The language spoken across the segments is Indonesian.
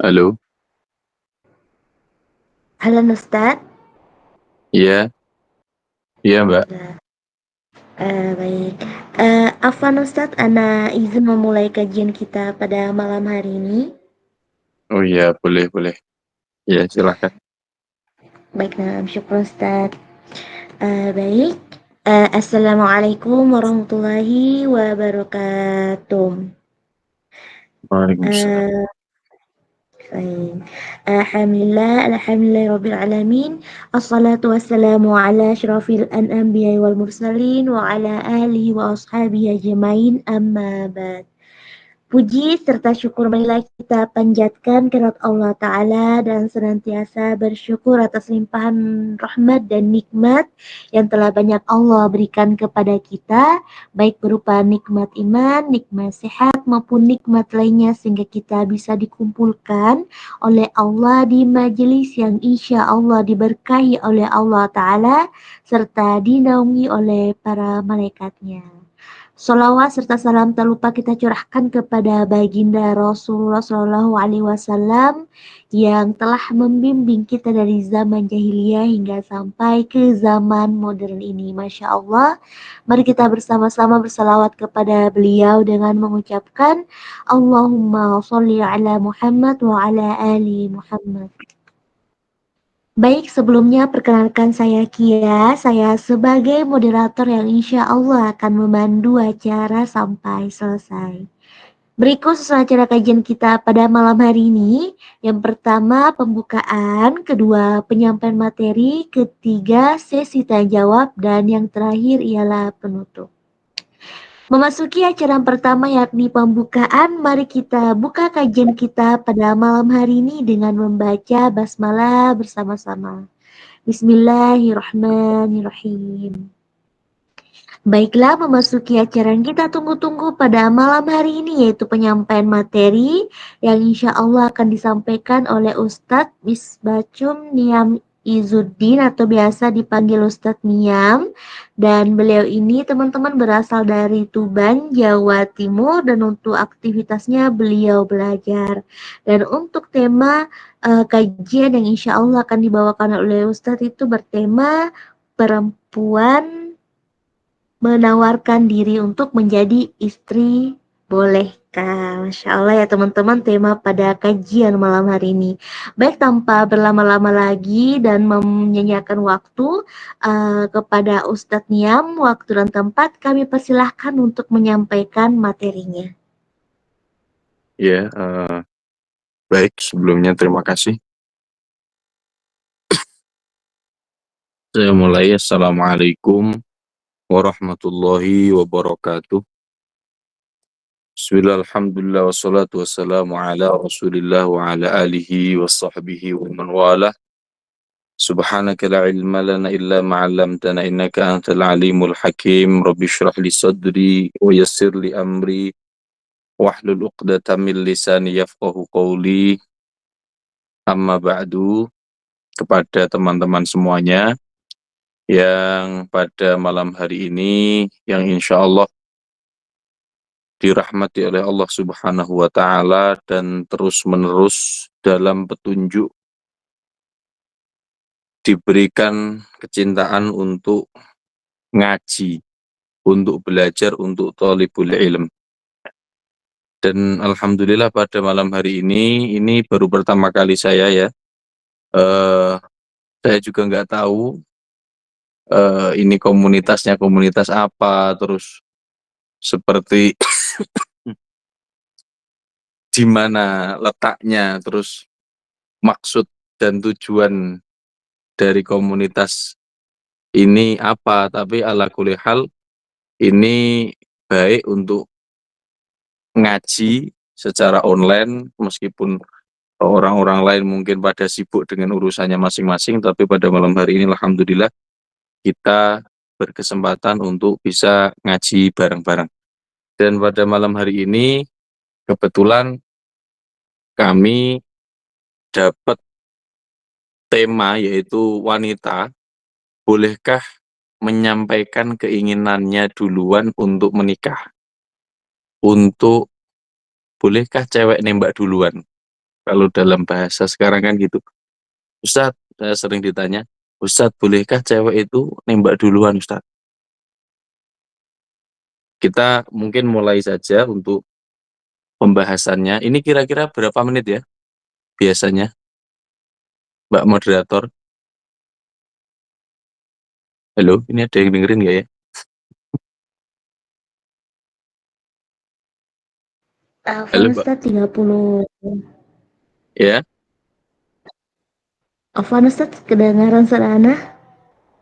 Halo, Halo Ustadz. iya, iya Mbak. Alhamdulillah. Baik. Afwan Ustadz, Ana izin memulai kajian kita pada malam hari ini. Oh iya, boleh, boleh. Iya, silakan. Baik, nah, syukur Ustadz. Baik. Assalamualaikum warahmatullahi wabarakatuh. Waalaikumsalam. Eh, Baik. Alhamdulillah Rabbil Alamin. Assalatu wassalamu ala asyrafil anbiya wal mursalin wa ala alihi wa ashabihi ajmain amma ba'd. Puji serta syukur marilah kita panjatkan kehadirat Allah Ta'ala dan senantiasa bersyukur atas limpahan rahmat dan nikmat yang telah banyak Allah berikan kepada kita, baik berupa nikmat iman, nikmat sehat, maupun nikmat lainnya sehingga kita bisa dikumpulkan oleh Allah di majelis yang insya Allah diberkahi oleh Allah Ta'ala serta dinaungi oleh para malaikatnya. Salawat serta salam tak lupa kita curahkan kepada baginda Rasulullah Shallallahu Alaihi Wasallam yang telah membimbing kita dari zaman jahiliyah hingga sampai ke zaman modern ini. Masya Allah, mari kita bersama-sama bersalawat kepada beliau dengan mengucapkan Allahumma sholli ala Muhammad wa ala ali Muhammad. Baik, sebelumnya perkenalkan saya Kia. Saya sebagai moderator yang insya Allah akan memandu acara sampai selesai. Berikut sesuai acara kajian kita pada malam hari ini. Yang pertama pembukaan, kedua penyampaian materi, ketiga sesi tanya jawab, dan yang terakhir ialah penutup. Memasuki acara pertama yakni pembukaan, mari kita buka kajian kita pada malam hari ini dengan membaca basmalah bersama-sama. Bismillahirrahmanirrahim. Baiklah, memasuki acara yang kita tunggu-tunggu pada malam hari ini, yaitu penyampaian materi yang insya Allah akan disampaikan oleh Ustadz Misbacum Niam Izuddin atau biasa dipanggil Ustadz Niam. Dan beliau ini teman-teman berasal dari Tuban, Jawa Timur, dan untuk aktivitasnya beliau belajar. Dan untuk tema kajian yang insya Allah akan dibawakan oleh Ustadz itu bertema perempuan menawarkan diri untuk menjadi istri bolehkah? Masya Allah ya teman-teman, tema pada kajian malam hari ini. Baik, tanpa berlama-lama lagi dan menyanyiakan waktu kepada Ustadz Niam, waktu dan tempat kami persilahkan untuk menyampaikan materinya. Iya, baik. Sebelumnya terima kasih. Saya mulai. Assalamualaikum warahmatullahi wabarakatuh. Bismillah, alhamdulillah, wassalatu wassalamu ala rasulillah wa ala alihi wa sahbihi wa man wala. Subhanaka la ilma lana illa ma'allamtana innaka antal alimul hakim. Rabbi syrah li sadri wa yassir li amri wahlul uqdatan min lisani yafqahu qawli. Amma ba'du, kepada teman-teman semuanya yang pada malam hari ini yang insya Allah dirahmati oleh Allah Subhanahu wa Ta'ala dan terus-menerus dalam petunjuk diberikan kecintaan untuk ngaji, untuk belajar, untuk thalibul ilm. Dan alhamdulillah pada malam hari ini baru pertama kali saya ya. Saya juga nggak tahu ini komunitasnya komunitas apa, terus seperti di mana letaknya, terus maksud dan tujuan dari komunitas ini apa. Tapi ala kulli hal ini baik untuk ngaji secara online, meskipun orang-orang lain mungkin pada sibuk dengan urusannya masing-masing, tapi pada malam hari ini alhamdulillah kita berkesempatan untuk bisa ngaji bareng-bareng. Dan pada malam hari ini kebetulan kami dapat tema yaitu wanita bolehkah menyampaikan keinginannya duluan untuk menikah, untuk bolehkah cewek nembak duluan. Kalau dalam bahasa sekarang kan gitu. Ustadz, saya sering ditanya, Ustadz, bolehkah cewek itu nembak duluan, Ustadz? Kita mungkin mulai saja untuk pembahasannya. Ini kira-kira berapa menit ya biasanya, Mbak Moderator? Halo, ini ada yang dengerin nggak ya? Afwan Halo, Mbak. Ustaz 30. Ya, Afwan Ustaz, kedengaran Ana?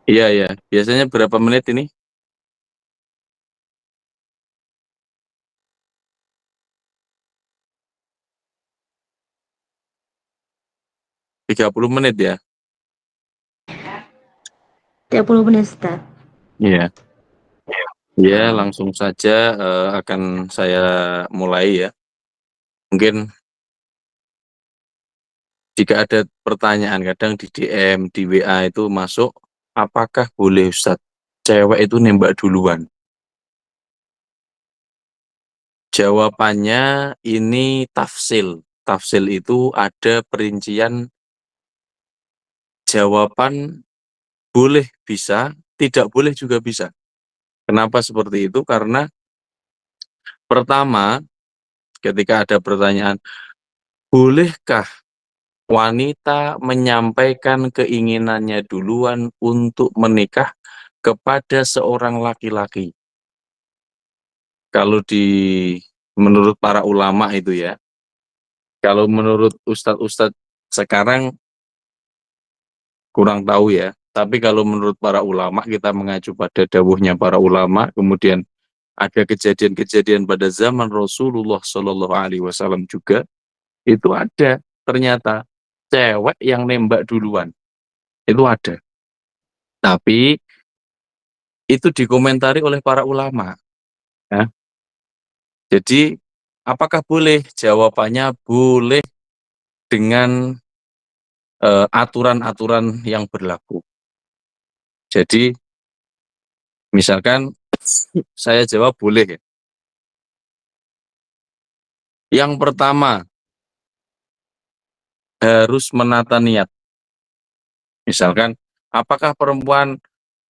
iya, iya. Biasanya berapa menit ini? 30 menit ya? 30 menit Ustaz. Iya. Ya, langsung saja akan saya mulai ya. Mungkin jika ada pertanyaan, kadang di DM, di WA itu masuk, apakah boleh Ustadz cewek itu nembak duluan? Jawabannya ini tafsil. Tafsil itu ada perincian jawaban boleh bisa, tidak boleh juga bisa. Kenapa seperti itu? Karena pertama, ketika ada pertanyaan, bolehkah wanita menyampaikan keinginannya duluan untuk menikah kepada seorang laki-laki? Kalau menurut para ulama itu ya, kalau menurut ustadz-ustadz sekarang kurang tahu ya, tapi kalau menurut para ulama kita mengacu pada dawuhnya para ulama, kemudian ada kejadian-kejadian pada zaman Rasulullah Shallallahu Alaihi Wasallam juga, itu ada ternyata cewek yang nembak duluan, itu ada. Tapi itu dikomentari oleh para ulama. Ya. Jadi apakah boleh? Jawabannya boleh dengan aturan-aturan yang berlaku. Jadi misalkan saya jawab boleh ya. Yang pertama harus menata niat. Misalkan apakah perempuan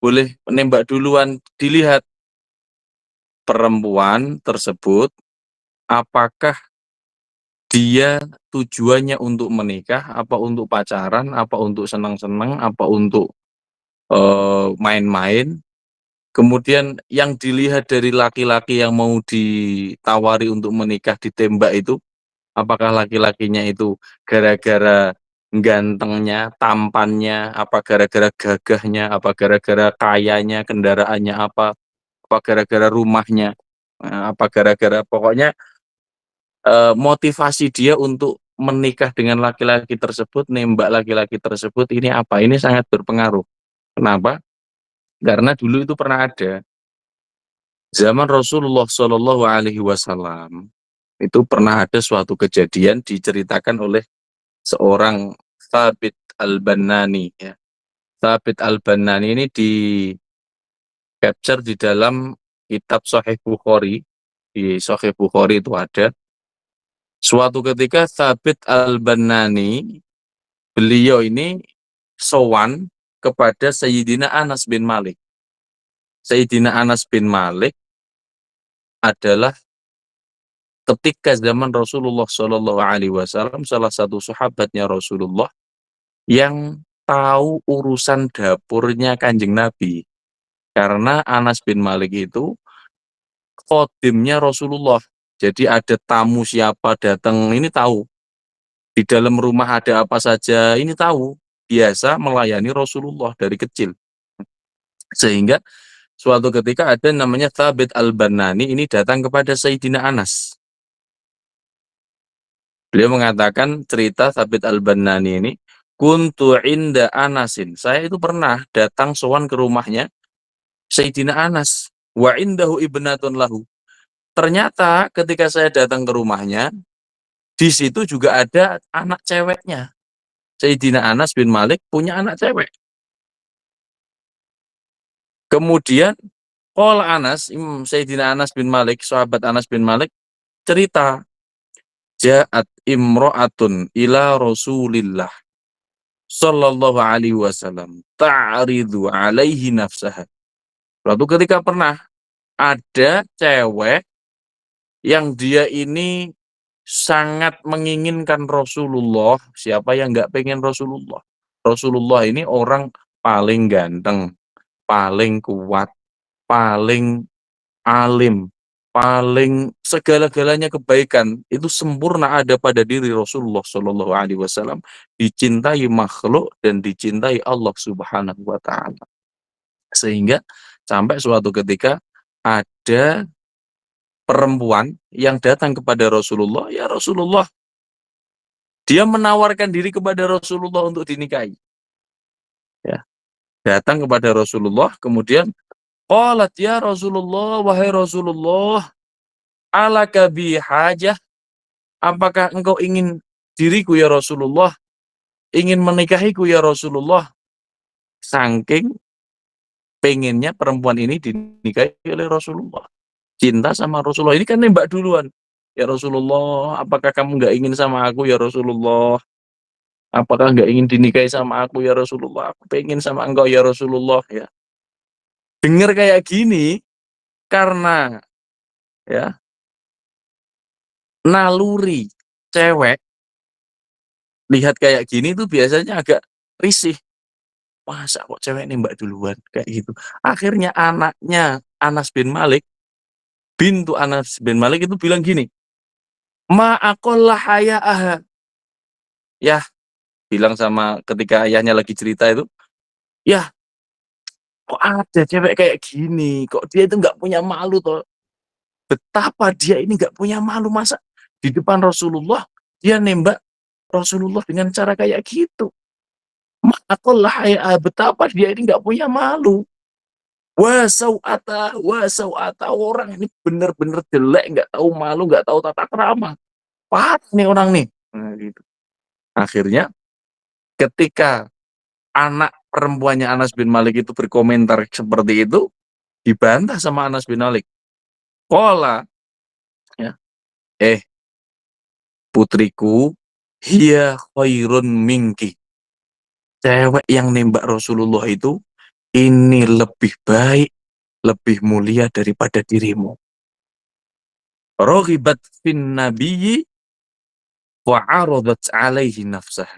boleh menembak duluan? Dilihat perempuan tersebut apakah dia tujuannya untuk menikah, apa untuk pacaran, apa untuk senang-senang, apa untuk main-main. Kemudian yang dilihat dari laki-laki yang mau ditawari untuk menikah ditembak itu, apakah laki-lakinya itu gara-gara gantengnya, tampannya, apa gara-gara gagahnya, apa gara-gara kayanya, kendaraannya apa gara-gara rumahnya, apa gara-gara pokoknya motivasi dia untuk menikah dengan laki-laki tersebut, nembak laki-laki tersebut ini apa? Ini sangat berpengaruh. Kenapa? Karena dulu itu pernah ada zaman Rasulullah Shallallahu Alaihi Wasallam itu pernah ada suatu kejadian diceritakan oleh seorang Thabit Al-Bannani ya. Thabit Al-Bannani ini di capture di dalam kitab Sahih Bukhari. Di Sahih Bukhari itu ada suatu ketika Thabit Al-Bannani beliau ini sowan kepada Sayyidina Anas bin Malik. Sayyidina Anas bin Malik adalah ketika zaman Rasulullah Shallallahu Alaihi Wasallam salah satu sahabatnya Rasulullah yang tahu urusan dapurnya Kanjeng Nabi, karena Anas bin Malik itu khodimnya Rasulullah, jadi ada tamu siapa datang ini tahu, di dalam rumah ada apa saja ini tahu, biasa melayani Rasulullah dari kecil. Sehingga suatu ketika ada namanya Thabit Al-Bannani ini datang kepada Sayyidina Anas. Beliau mengatakan cerita Thabit Al-Bannani ini, kuntu inda Anasin. Saya itu pernah datang sowan ke rumahnya Sayyidina Anas. Wa indahu ibnatun lahu. Ternyata ketika saya datang ke rumahnya, di situ juga ada anak ceweknya. Sayyidina Anas bin Malik punya anak cewek. Kemudian Sayyidina Anas bin Malik, sahabat Anas bin Malik cerita, ja'at imra'atun ila Rasulillah sallallahu alaihi wasallam ta'ridu alaihi nafsaha. Suatu ketika pernah ada cewek yang dia ini sangat menginginkan Rasulullah. Siapa yang nggak pengen Rasulullah? Rasulullah ini orang paling ganteng, paling kuat, paling alim, paling segala-galanya kebaikan itu sempurna ada pada diri Rasulullah Shallallahu Alaihi Wasallam, dicintai makhluk dan dicintai Allah Subhanahu Wa Taala. Sehingga sampai suatu ketika ada perempuan yang datang kepada Rasulullah, ya Rasulullah, dia menawarkan diri kepada Rasulullah untuk dinikahi. Ya, datang kepada Rasulullah, kemudian qalat ya Rasulullah, wahai Rasulullah, alaka bi hajah, apakah engkau ingin diriku ya Rasulullah, ingin menikahiku ya Rasulullah? Saking pengennya perempuan ini dinikahi oleh Rasulullah, cinta sama Rasulullah. Ini kan nembak duluan. Ya Rasulullah, apakah kamu nggak ingin sama aku ya Rasulullah? Apakah nggak ingin dinikahi sama aku ya Rasulullah? Aku pengen sama engkau ya Rasulullah. Ya, dengar kayak gini karena ya naluri cewek lihat kayak gini tuh biasanya agak risih. Masa kok cewek nembak duluan kayak gitu. Akhirnya anaknya Anas bin Malik, bintu Anas bin Malik itu bilang gini, ma aqalla haya'aha. Ya, bilang sama ketika ayahnya lagi cerita itu, ya kok ada cewek kayak gini, kok dia itu nggak punya malu toh. Betapa dia ini nggak punya malu, masa di depan Rasulullah dia nembak Rasulullah dengan cara kayak gitu. Ma aqalla haya'aha, betapa dia ini nggak punya malu. Wah sau'ata, orang ini bener-bener jelek, nggak tahu malu, nggak tahu tata krama. Parah nih orang nih. Nah, gitu. Akhirnya ketika anak perempuannya Anas bin Malik itu berkomentar seperti itu, dibantah sama Anas bin Malik. Qala, ya, putriku, hiya khairun minki. Cewek yang nembak Rasulullah itu ini lebih baik, lebih mulia daripada dirimu. Raghibat fin nabiyyi wa 'aradat 'alaihi nafsah.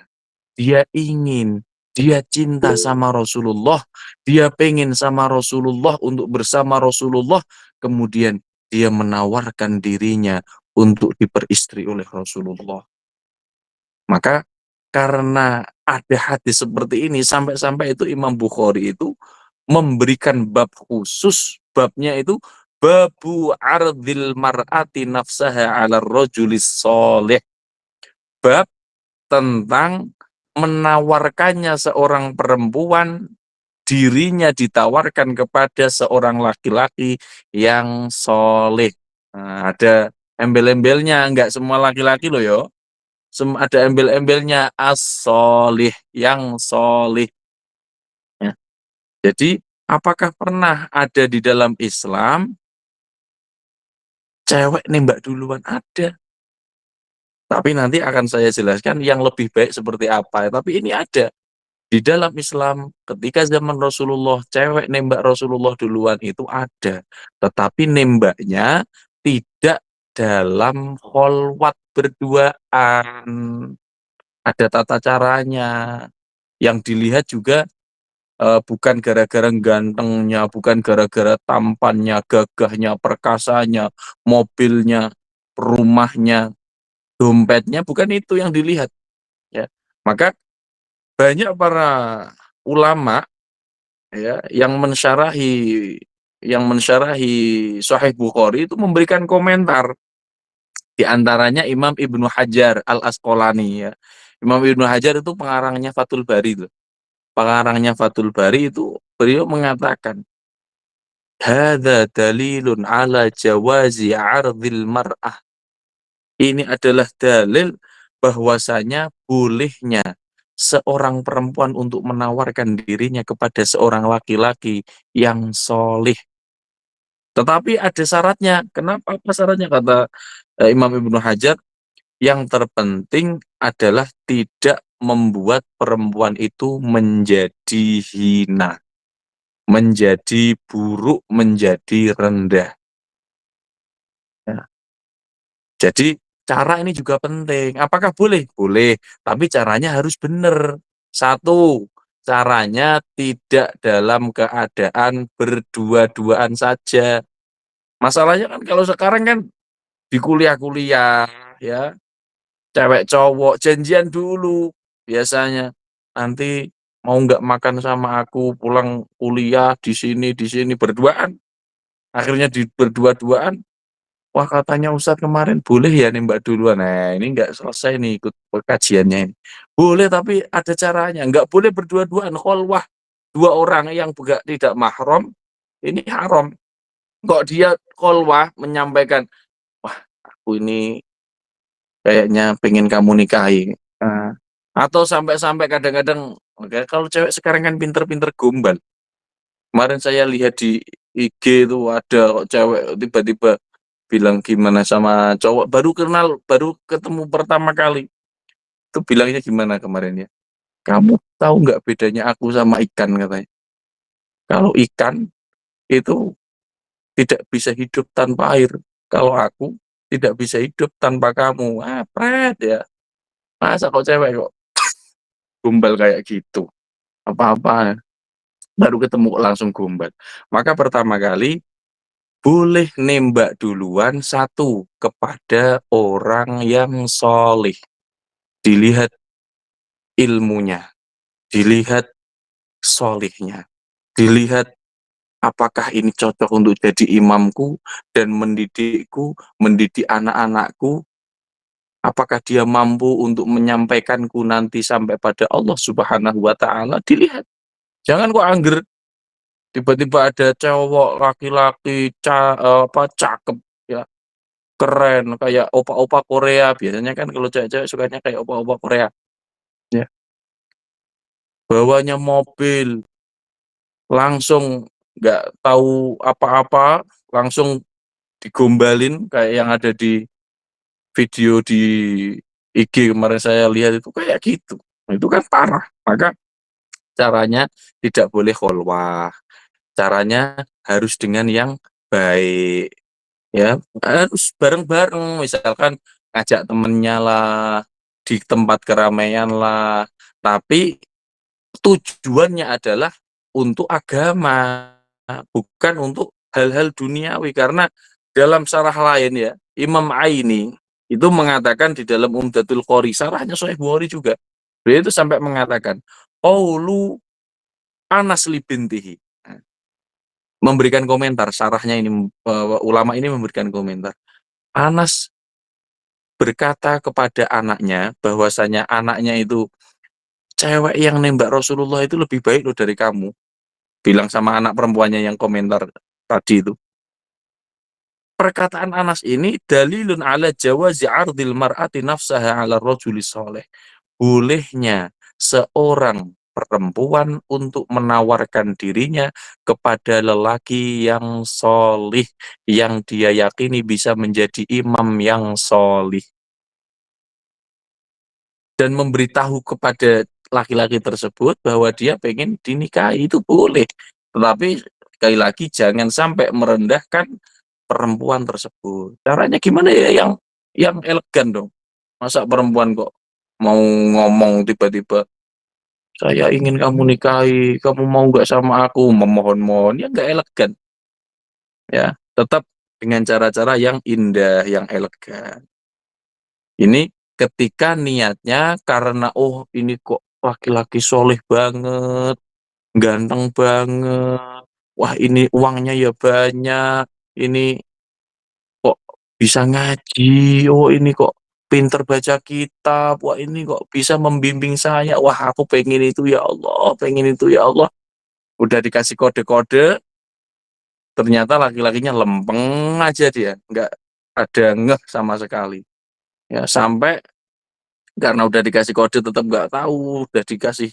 Dia ingin, dia cinta sama Rasulullah, dia pengen sama Rasulullah, untuk bersama Rasulullah, kemudian dia menawarkan dirinya untuk diperistri oleh Rasulullah. Maka karena ada hadis seperti ini, sampai-sampai itu Imam Bukhari itu memberikan bab khusus, babnya itu babu ardil mar'ati nafsaha 'ala rajulis sholih. Bab tentang menawarkannya seorang perempuan, dirinya ditawarkan kepada seorang laki-laki yang soleh. Nah, ada embel-embelnya, nggak semua laki-laki loh yo. Ada embel-embelnya, as-solih, yang soleh. Ya. Jadi, apakah pernah ada di dalam Islam cewek nembak duluan? Ada. Tapi nanti akan saya jelaskan yang lebih baik seperti apa. Tapi ini ada. Di dalam Islam, ketika zaman Rasulullah, cewek nembak Rasulullah duluan itu ada. Tetapi nembaknya tidak dalam kholwat berduaan. Ada tata caranya. Yang dilihat juga bukan gara-gara gantengnya, bukan gara-gara tampannya, gagahnya, perkasanya, mobilnya, rumahnya, dompetnya, bukan itu yang dilihat. Ya. Maka banyak para ulama ya yang mensyarahi Sahih Bukhari itu memberikan komentar, di antaranya Imam Ibnu Hajar Al Asqalani ya. Imam Ibnu Hajar itu pengarangnya Fathul Bari itu. Pengarangnya Fathul Bari itu beliau mengatakan, hadza dalilun ala jawazi 'ardhil mar'ah. Ini adalah dalil bahwasanya bolehnya seorang perempuan untuk menawarkan dirinya kepada seorang laki-laki yang solih. Tetapi ada syaratnya. Kenapa? Apa syaratnya? Kata Imam Ibnu Hajar, Yang terpenting adalah tidak membuat perempuan itu menjadi hina, menjadi buruk, menjadi rendah. Ya. Jadi cara ini juga penting. Apakah boleh? Boleh, tapi caranya harus benar. Satu, caranya tidak dalam keadaan berdua-duaan saja. Masalahnya kan kalau sekarang kan di kuliah-kuliah ya, cewek cowok janjian dulu biasanya. Nanti mau nggak makan sama aku pulang kuliah di sini berduaan. Akhirnya di berdua-duaan, wah katanya Ustadz kemarin boleh ya nembak duluan. Nah ini nggak selesai nih ikut kajiannya ini. Boleh tapi ada caranya. Nggak boleh berdua-duaan. Kholwah dua orang yang juga tidak mahram ini haram. Kok dia kholwah menyampaikan, wah aku ini kayaknya pengen kamu nikahi. Nah, atau sampai-sampai kadang-kadang, oke, kalau cewek sekarang kan pinter-pinter gombal. Kemarin saya lihat di IG itu ada kok cewek tiba-tiba bilang gimana sama cowok baru kenal, baru ketemu pertama kali. Itu bilangnya gimana kemarin ya? Kamu tahu nggak bedanya aku sama ikan katanya? Kalau ikan itu tidak bisa hidup tanpa air. Kalau aku tidak bisa hidup tanpa kamu. Ah, pret ya. Masa kok cewek kok gombal kayak gitu? Apa-apa baru ketemu langsung gombal. Maka pertama kali boleh nembak duluan satu kepada orang yang solih. Dilihat ilmunya, dilihat solihnya, dilihat apakah ini cocok untuk jadi imamku dan mendidikku, mendidik anak-anakku, apakah dia mampu untuk menyampaikanku nanti sampai pada Allah Subhanahu wa Ta'ala. Dilihat, jangan kok angger tiba-tiba ada cowok laki-laki cakep ya, keren kayak opa-opa Korea. Biasanya kan kalau cewek-cewek sukanya kayak opa-opa Korea ya, bawanya mobil langsung nggak tahu apa-apa, langsung digombalin kayak yang ada di video di IG kemarin saya lihat itu kayak gitu. Itu kan parah. Maka caranya tidak boleh kholwah. Caranya harus dengan yang baik. Ya, harus bareng-bareng. Misalkan ngajak temennya lah, di tempat keramaian lah. Tapi tujuannya adalah untuk agama, bukan untuk hal-hal duniawi. Karena dalam syarah lain ya, Imam Aini itu mengatakan di dalam Umdatul Qori, syarahnya Sahih Bukhari juga, beliau itu sampai mengatakan, qaulu Anas li bintihi. Nah, memberikan komentar, syarahnya ini, ulama ini memberikan komentar. Anas berkata kepada anaknya, bahwasanya anaknya itu, cewek yang nembak Rasulullah itu lebih baik loh dari kamu. Bilang sama anak perempuannya yang komentar tadi itu. Perkataan Anas ini dalilun ala jawazi ardil mar'ati nafsaha ala rajuli soleh. Bolehnya seorang perempuan untuk menawarkan dirinya kepada lelaki yang solih, yang dia yakini bisa menjadi imam yang solih. Dan memberitahu kepada laki-laki tersebut bahwa dia pengen dinikahi, itu boleh. Tetapi sekali lagi jangan sampai merendahkan perempuan tersebut. Caranya gimana ya yang elegan dong. Masa perempuan kok mau ngomong tiba-tiba, saya ingin kamu nikahi, kamu mau nggak sama aku, memohon-mohon, ya nggak elegan. Ya, tetap dengan cara-cara yang indah, yang elegan. Ini ketika niatnya karena, oh ini kok laki-laki soleh banget, ganteng banget, wah ini uangnya ya banyak, ini kok bisa ngaji, oh ini kok pinter baca kitab, wah ini kok bisa membimbing saya, wah aku pengen itu ya Allah, pengen itu ya Allah. Udah dikasih kode-kode, ternyata laki-lakinya lempeng aja dia, nggak ada ngeh sama sekali. Ya sampai karena udah dikasih kode tetap nggak tahu, udah dikasih,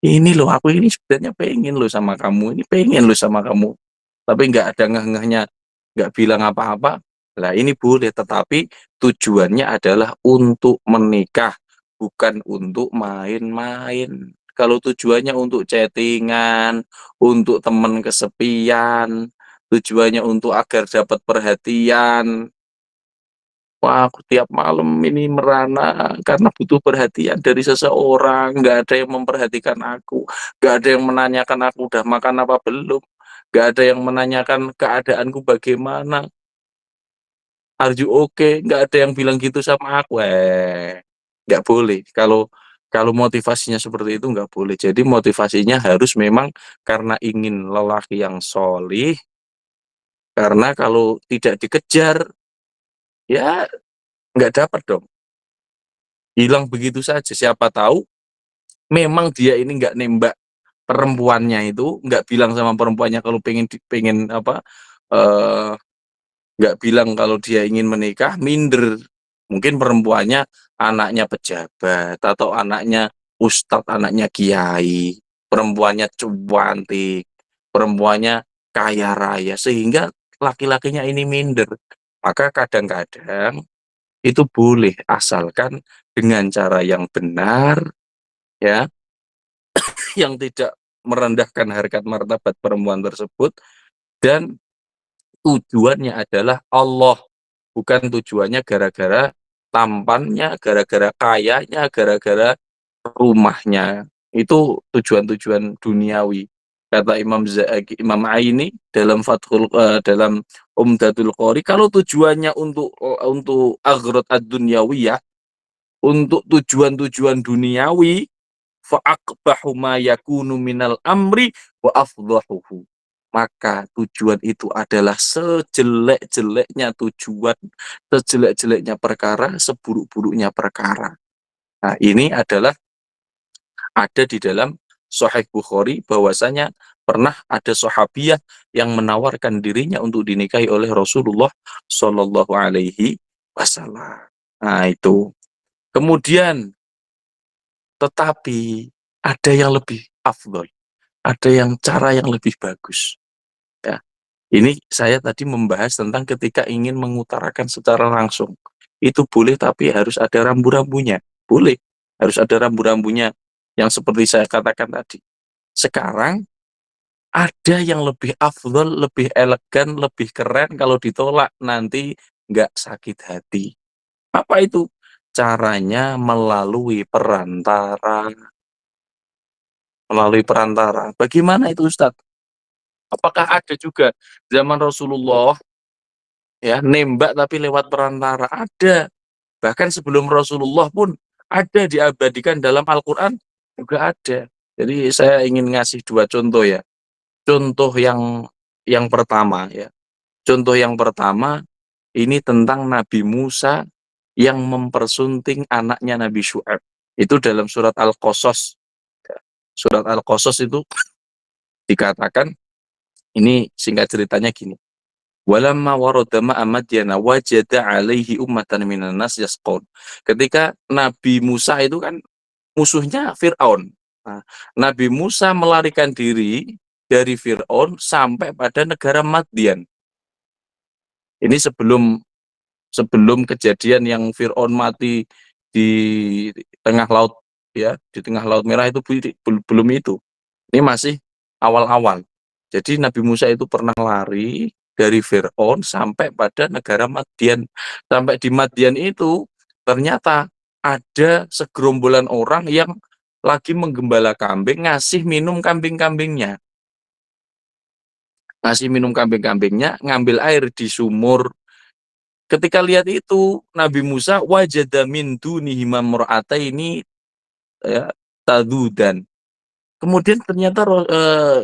ini loh aku ini sebenarnya pengen loh sama kamu, ini pengen loh sama kamu, tapi nggak ada ngeh-ngehnya, nggak bilang apa-apa. Lah ini boleh, tetapi tujuannya adalah untuk menikah, bukan untuk main-main. Kalau tujuannya untuk chattingan, untuk temen kesepian, tujuannya untuk agar dapat perhatian, wah aku tiap malam ini merana karena butuh perhatian dari seseorang, nggak ada yang memperhatikan aku, nggak ada yang menanyakan aku udah makan apa belum, nggak ada yang menanyakan keadaanku bagaimana. Are you okay? Nggak ada yang bilang gitu sama aku. Nggak boleh. Kalau kalau motivasinya seperti itu nggak boleh. Jadi motivasinya harus memang karena ingin lelaki yang solih, karena kalau tidak dikejar, ya nggak dapat dong. Hilang begitu saja. Siapa tahu memang dia ini nggak nembak perempuannya itu, nggak bilang sama perempuannya kalau pengen apa, eh, nggak bilang kalau dia ingin menikah, minder. Mungkin perempuannya anaknya pejabat atau anaknya ustadz, anaknya kiai, perempuannya cantik, perempuannya kaya raya, sehingga laki-lakinya ini minder. Maka kadang-kadang itu boleh, asalkan dengan cara yang benar, ya, yang tidak merendahkan harkat martabat perempuan tersebut, dan tujuannya adalah Allah, bukan tujuannya gara-gara tampannya, gara-gara kayanya, gara-gara rumahnya. Itu tujuan-tujuan duniawi. Kata Imam Aini dalam dalam Umdatul Qori, kalau tujuannya untuk aghrad ad-dunyawiyah, untuk tujuan-tujuan duniawi, fa aqbahu ma yakunu minal amri wa afdhahuhu, maka tujuan itu adalah sejelek-jeleknya tujuan, sejelek-jeleknya perkara, seburuk-buruknya perkara. Nah, ini adalah ada di dalam Sahih Bukhari, bahwasanya pernah ada sahabiah yang menawarkan dirinya untuk dinikahi oleh Rasulullah Shallallahu Alaihi Wasallam. Nah itu. Kemudian, tetapi ada yang lebih afdol, ada yang cara yang lebih bagus. Ya, ini saya tadi membahas tentang ketika ingin mengutarakan secara langsung. Itu boleh, tapi harus ada rambu-rambunya. Boleh, harus ada rambu-rambunya yang seperti saya katakan tadi. Sekarang ada yang lebih afdol, lebih elegan, lebih keren, kalau ditolak nanti nggak sakit hati. Apa itu? Caranya melalui perantara. Melalui perantara. Bagaimana itu, Ustadz? Apakah ada juga zaman Rasulullah, ya, nembak tapi lewat perantara? Ada. Bahkan sebelum Rasulullah pun ada, diabadikan dalam Al-Quran juga ada. Jadi saya ingin ngasih dua contoh, ya. Contoh yang pertama, ya. Contoh yang pertama ini tentang Nabi Musa yang mempersunting anaknya Nabi Syu'aib. Itu dalam surat Al-Qasas. Surat Al-Qasas itu dikatakan, ini singkat ceritanya gini. Walamma warada ma'a Madyana wajada alaihi ummatan minan nas yasqun. Ketika Nabi Musa itu kan musuhnya Fir'aun. Nah, Nabi Musa melarikan diri dari Fir'aun sampai pada negara Madyan. Ini sebelum sebelum kejadian yang Fir'aun mati di tengah laut, ya, di tengah Laut Merah itu belum itu. Ini masih awal-awal. Jadi Nabi Musa itu pernah lari dari Fir'aun sampai pada negara Madyan. Sampai di Madyan itu ternyata ada segerombolan orang yang lagi menggembala kambing, ngasih minum kambing-kambingnya. Ngasih minum kambing-kambingnya, ngambil air di sumur. Ketika lihat itu, Nabi Musa wajada min dunihima mur'ataini, ya, tadudan. Kemudian ternyata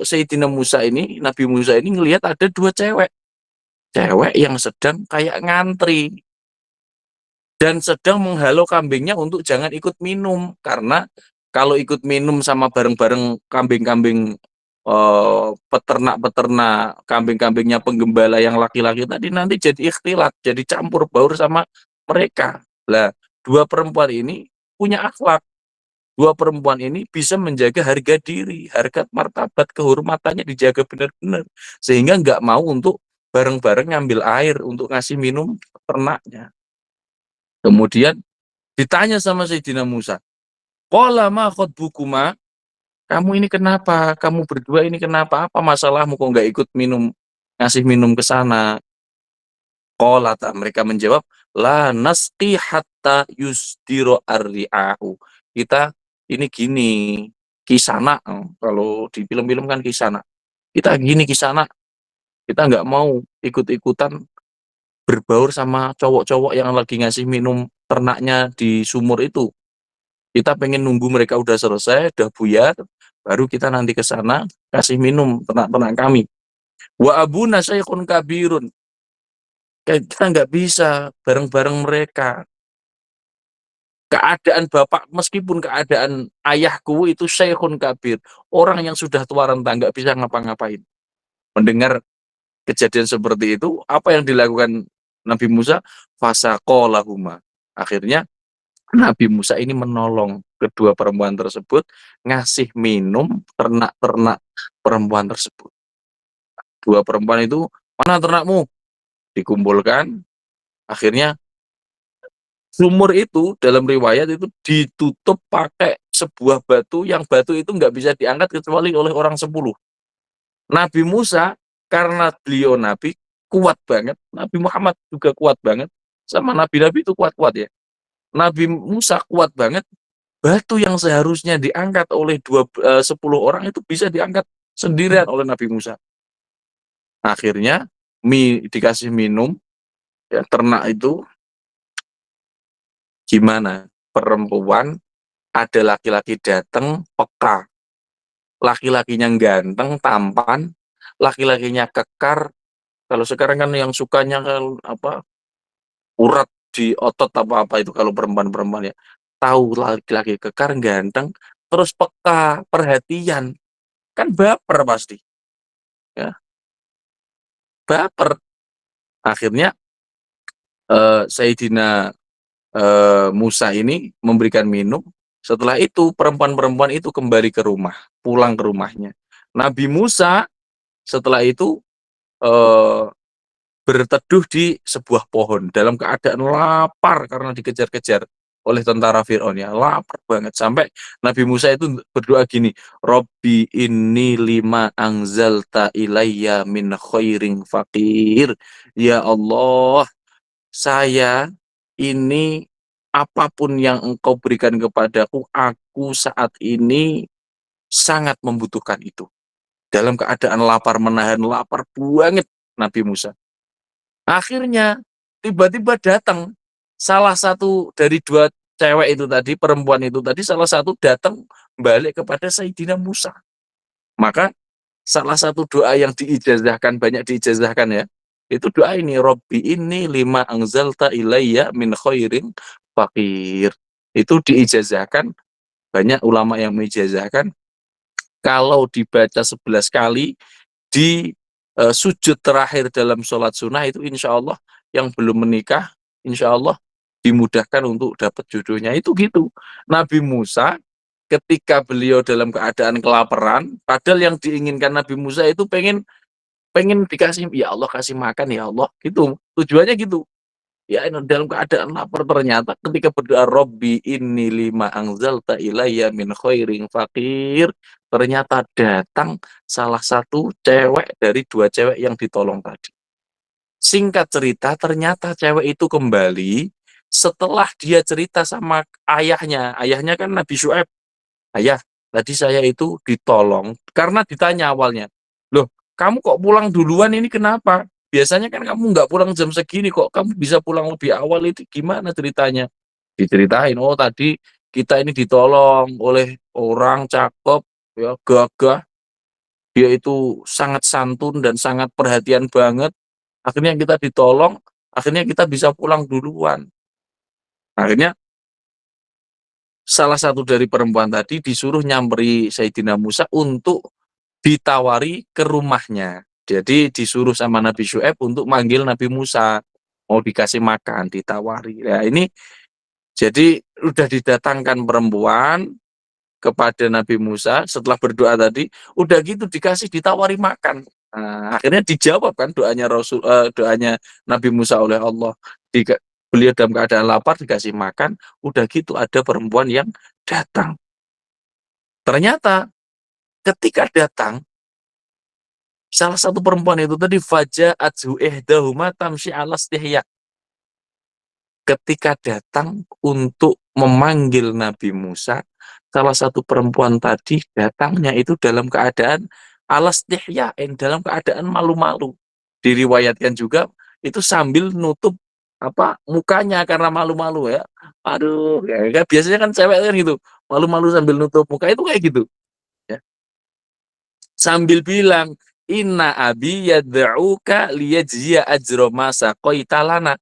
Sayyidina Musa ini, Nabi Musa ini ngelihat ada dua cewek. Cewek yang sedang kayak ngantri dan sedang menghalau kambingnya untuk jangan ikut minum. Karena kalau ikut minum sama bareng-bareng kambing-kambing, peternak-peternak, kambing-kambingnya penggembala yang laki-laki tadi, nanti jadi ikhtilat, jadi campur baur sama mereka. Lah, dua perempuan ini punya akhlak. Dua perempuan ini bisa menjaga harga diri, harkat martabat, kehormatannya dijaga benar-benar, sehingga nggak mau untuk bareng-bareng ngambil air untuk ngasih minum ternaknya. Kemudian ditanya sama Sayyidina Musa, qala ma khatbukuma, kamu ini kenapa? Kamu berdua ini kenapa? Apa masalahmu kok nggak ikut minum, ngasih minum ke sana? Qalata, mereka menjawab, la nasqi hatta yusdiro arri'ahu. Kita ini gini, kisana, kalau di film-film kan kisana. Kita gini kisana, kita nggak mau ikut-ikutan berbaur sama cowok-cowok yang lagi ngasih minum ternaknya di sumur itu. Kita pengen nunggu mereka udah selesai, udah buyar, baru kita nanti ke sana kasih minum ternak-ternak kami. Wa abuna syaikhun kabirun. Kita nggak bisa bareng-bareng mereka. Keadaan bapak, meskipun keadaan ayahku itu syaikhun kabir, orang yang sudah tua renta, nggak bisa ngapa-ngapain. Mendengar kejadian seperti itu, apa yang dilakukan Nabi Musa? Fasaqolahuma. Akhirnya Nabi Musa ini menolong kedua perempuan tersebut, ngasih minum ternak-ternak perempuan tersebut. Dua perempuan itu, mana ternakmu? Dikumpulkan, akhirnya sumur itu dalam riwayat itu ditutup pakai sebuah batu, yang batu itu nggak bisa diangkat kecuali oleh orang 10. Nabi Musa, karena beliau Nabi, kuat banget. Nabi Muhammad juga kuat banget. Sama Nabi-Nabi itu kuat-kuat ya. Nabi Musa kuat banget. Batu yang seharusnya diangkat oleh 10 orang itu bisa diangkat sendirian oleh Nabi Musa. Akhirnya dikasih minum, ya, ternak itu gimana? Perempuan, ada laki-laki datang peka, laki-lakinya ganteng, tampan, laki-lakinya kekar. Kalau sekarang kan yang sukanya kan apa, urat di otot apa-apa itu kalau perempuan-perempuan ya. Tahu laki-laki kekar, ganteng, terus peka, perhatian, kan baper pasti, ya, baper. Akhirnya Sayyidina Musa ini memberikan minum. Setelah itu perempuan-perempuan itu kembali ke rumah, pulang ke rumahnya. Nabi Musa setelah itu eh, berteduh di sebuah pohon dalam keadaan lapar karena dikejar-kejar oleh tentara Fir'aun, ya, lapar banget sampai Nabi Musa itu berdoa gini, Robbi inni lima anzalta ilayya min khairin fakir. Ya Allah, saya ini apapun yang engkau berikan kepadaku, aku saat ini sangat membutuhkan itu. Dalam keadaan lapar, menahan lapar banget Nabi Musa. Akhirnya tiba-tiba datang salah satu dari dua cewek itu tadi, perempuan itu tadi, salah satu datang balik kepada Sayyidina Musa. Maka salah satu doa yang diijazahkan, banyak diijazahkan ya, itu doa ini, Robbi ini lima anzalta ilayya min khairin fakir. Itu diijazahkan, banyak ulama yang mengijazahkan, kalau dibaca 11 kali di sujud terakhir dalam sholat sunnah itu insya Allah yang belum menikah insya Allah dimudahkan untuk dapat jodohnya. Itu gitu. Nabi Musa ketika beliau dalam keadaan kelaparan, padahal yang diinginkan Nabi Musa itu pengen dikasih, ya Allah kasih makan ya Allah, gitu. Tujuannya gitu. Ya, dalam keadaan lapar, ternyata ketika berdoa Robbi inni lima anzalta ilayya min khairin fakir, ternyata datang salah satu cewek dari dua cewek yang ditolong tadi. Singkat cerita, ternyata cewek itu kembali setelah dia cerita sama ayahnya. Ayahnya kan Nabi Syuaib. Ayah, tadi saya itu ditolong karena ditanya awalnya, loh, kamu kok pulang duluan ini kenapa? Biasanya kan kamu nggak pulang jam segini, kok kamu bisa pulang lebih awal, itu gimana ceritanya? Diceritain, oh tadi kita ini ditolong oleh orang cakep, ya, gagah, dia itu sangat santun dan sangat perhatian banget. Akhirnya kita ditolong, akhirnya kita bisa pulang duluan. Akhirnya salah satu dari perempuan tadi disuruh nyamperi Sayyidina Musa untuk ditawari ke rumahnya. Jadi disuruh sama Nabi Syuaib untuk manggil Nabi Musa, mau dikasih makan, ditawari. Nah ini jadi udah didatangkan perempuan kepada Nabi Musa setelah berdoa tadi, udah gitu dikasih, ditawari makan. Nah, akhirnya dijawab kan doanya Nabi Musa oleh Allah. Beliau dalam keadaan lapar dikasih makan, udah gitu ada perempuan yang datang. Ternyata ketika datang salah satu perempuan itu tadi faja'athu ihdahuma tamshi 'ala istihya. Ketika datang untuk memanggil Nabi Musa, salah satu perempuan tadi datangnya itu dalam keadaan alastihya, dalam keadaan malu-malu. Diriwayatkan juga itu sambil nutup apa mukanya karena malu-malu ya. Aduh, ya, biasanya kan cewek kan gitu, malu-malu sambil nutup muka itu kayak gitu. Ya. Sambil bilang, Inna abi yad'uka liyajziya ajra ma saqaita lana.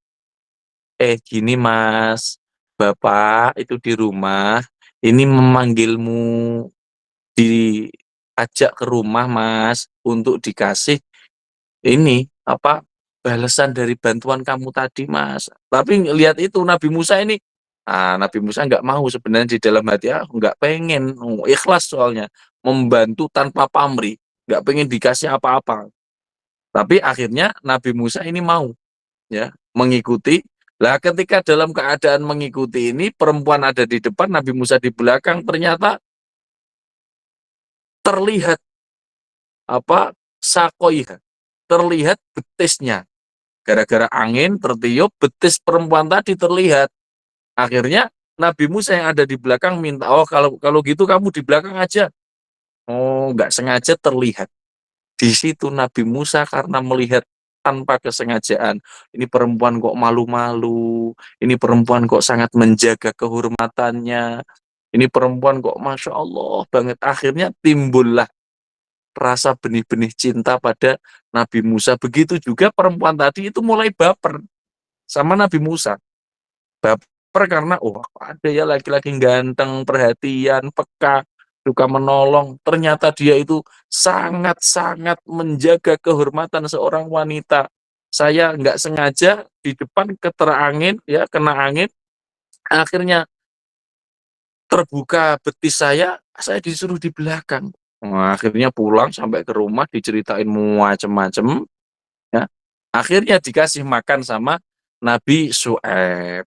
Gini Mas, Bapak itu di rumah, ini memanggilmu, diajak ke rumah Mas, untuk dikasih ini, apa, balasan dari bantuan kamu tadi Mas. Tapi lihat itu Nabi Musa ini, Nabi Musa nggak mau sebenarnya di dalam hati, nggak pengen, ikhlas soalnya, membantu tanpa pamrih, nggak pengen dikasih apa-apa. Tapi akhirnya Nabi Musa ini mau, ya, mengikuti. Lah ketika dalam keadaan mengikuti ini, perempuan ada di depan, Nabi Musa di belakang, ternyata terlihat apa sakoiha, terlihat betisnya. Gara-gara angin tertiup, betis perempuan tadi terlihat. Akhirnya Nabi Musa yang ada di belakang minta, oh kalau kalau gitu kamu di belakang aja. Oh, nggak sengaja terlihat. Di situ Nabi Musa karena melihat tanpa kesengajaan, ini perempuan kok malu-malu, ini perempuan kok sangat menjaga kehormatannya, ini perempuan kok Masya Allah banget. Akhirnya timbullah rasa benih-benih cinta pada Nabi Musa. Begitu juga perempuan tadi itu mulai baper sama Nabi Musa. Baper karena, oh ada ya laki-laki ganteng, perhatian, peka, suka menolong. Ternyata dia itu sangat-sangat menjaga kehormatan seorang wanita. Saya nggak sengaja di depan keterangin, ya kena angin, akhirnya terbuka betis saya disuruh di belakang. Wah, akhirnya pulang sampai ke rumah diceritain macem-macem, ya. Akhirnya dikasih makan sama Nabi Syuaib.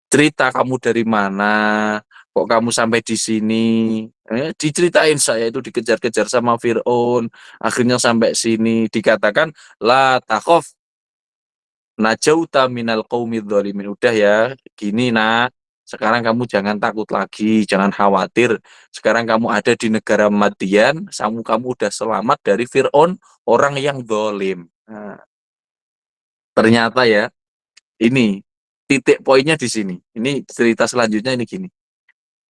Cerita kamu dari mana? Kok kamu sampai di sini? Diceritain saya itu dikejar-kejar sama Fir'aun. Akhirnya sampai sini dikatakan la takhaf najauta minal qaumidz dzalimin. Udah ya, gini nak. Sekarang kamu jangan takut lagi, jangan khawatir. Sekarang kamu ada di negara Madian, kamu udah selamat dari Fir'aun, orang yang zalim. Nah, ternyata ya, ini titik poinnya di sini. Ini cerita selanjutnya ini gini.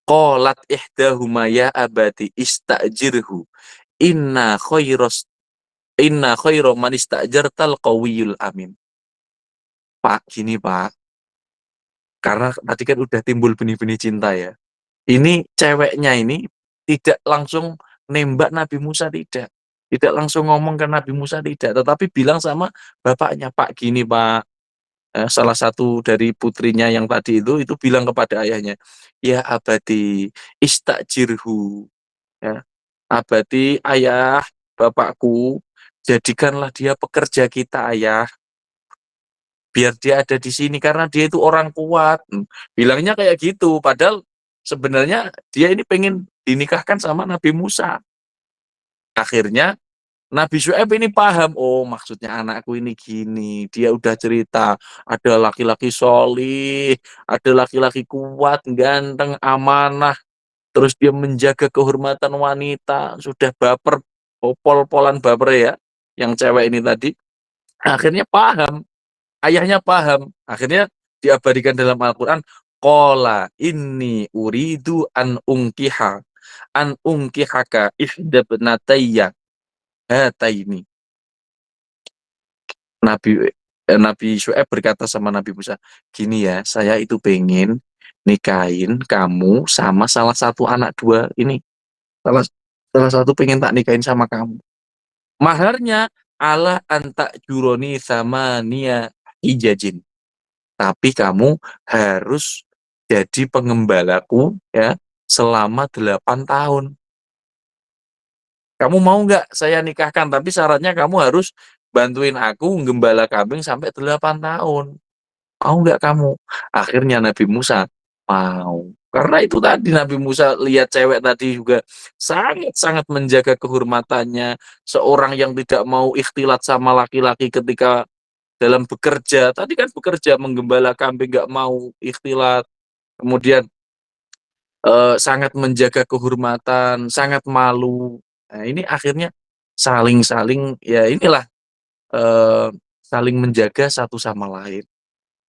Qalat ihdahuma ya abati istajirhu inna khairos inna khaira man istajartal qawiyul amin. Pak, gini Pak, karena tadi kan udah timbul benih-benih cinta ya. Ini ceweknya ini tidak langsung nembak Nabi Musa, tidak. Tidak langsung ngomong ke Nabi Musa, tidak. Tetapi bilang sama bapaknya, Pak gini Pak. Salah satu dari putrinya yang tadi itu bilang kepada ayahnya, ya abadi istajirhu. Ya. Abadi ayah, bapakku, jadikanlah dia pekerja kita ayah. Biar dia ada di sini karena dia itu orang kuat. Bilangnya kayak gitu, padahal sebenarnya dia ini pengen dinikahkan sama Nabi Musa. Akhirnya Nabi Syuaib ini paham, oh maksudnya anakku ini gini, dia udah cerita, ada laki-laki solih, ada laki-laki kuat, ganteng, amanah, terus dia menjaga kehormatan wanita, sudah baper, pol-polan baper ya, yang cewek ini tadi. Akhirnya paham, ayahnya paham, akhirnya diabadikan dalam Al-Quran, Qala inni uridu an ungkihaka ihdabnatayya hataini. Nabi Syuaib berkata sama Nabi Musa, gini ya, saya itu pengen nikahin kamu sama salah satu anak dua ini. Salah, salah satu pengen tak nikahin sama kamu. Maharnya ala anta juroni sama nia ijajin. Tapi kamu harus jadi pengembalaku ya selama 8 tahun. Kamu mau nggak saya nikahkan? Tapi syaratnya kamu harus bantuin aku gembala kambing sampai 8 tahun. Mau nggak kamu? Akhirnya Nabi Musa mau. Karena itu tadi Nabi Musa lihat cewek tadi juga sangat-sangat menjaga kehormatannya. Seorang yang tidak mau ikhtilat sama laki-laki ketika dalam bekerja. Tadi kan bekerja menggembala kambing nggak mau ikhtilat. Kemudian sangat menjaga kehormatan, sangat malu. Nah, ini akhirnya saling-saling ya inilah eee, saling menjaga satu sama lain.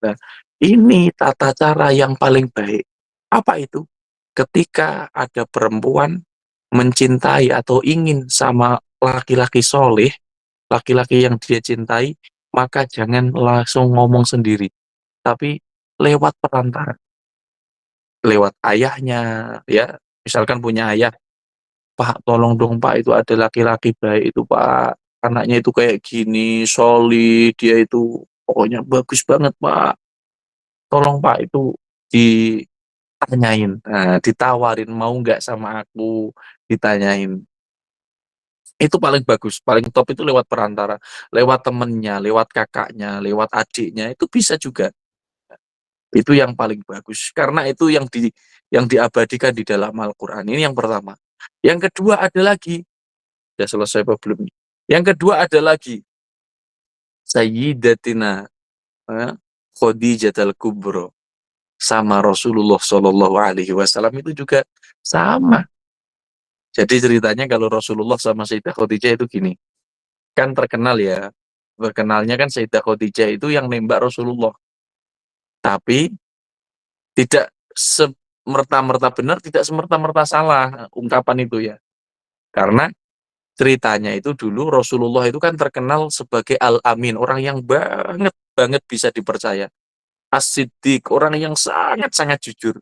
Nah, ini tata cara yang paling baik. Apa itu? Ketika ada perempuan mencintai atau ingin sama laki-laki soleh, laki-laki yang dia cintai, maka jangan langsung ngomong sendiri, tapi lewat perantara, lewat ayahnya, ya. Misalkan punya ayah, "Pak, tolong dong Pak, itu ada laki-laki baik itu Pak, anaknya itu kayak gini, solid, dia itu pokoknya bagus banget Pak. Tolong Pak itu ditanyain, nah, ditawarin, mau nggak sama aku?" Ditanyain. Itu paling bagus, paling top itu lewat perantara, lewat temennya, lewat kakaknya, lewat adiknya, itu bisa juga. Itu yang paling bagus, karena itu yang diabadikan di dalam Al-Qur'an. Ini yang pertama. Yang kedua ada lagi, udah selesai apa belum nih? Yang kedua ada lagi, Sayyidatina, eh, Khadijatul Kubra sama Rasulullah Shallallahu Alaihi Wasallam itu juga sama. Jadi ceritanya kalau Rasulullah sama Sayyidah Khadijah itu gini, kan terkenal ya, terkenalnya kan Sayyidah Khadijah itu yang nembak Rasulullah, tapi tidak semerta-merta benar, tidak semerta-merta salah ungkapan itu ya. Karena ceritanya itu dulu Rasulullah itu kan terkenal sebagai Al-Amin, orang yang banget banget bisa dipercaya. As-Siddiq, orang yang sangat-sangat jujur.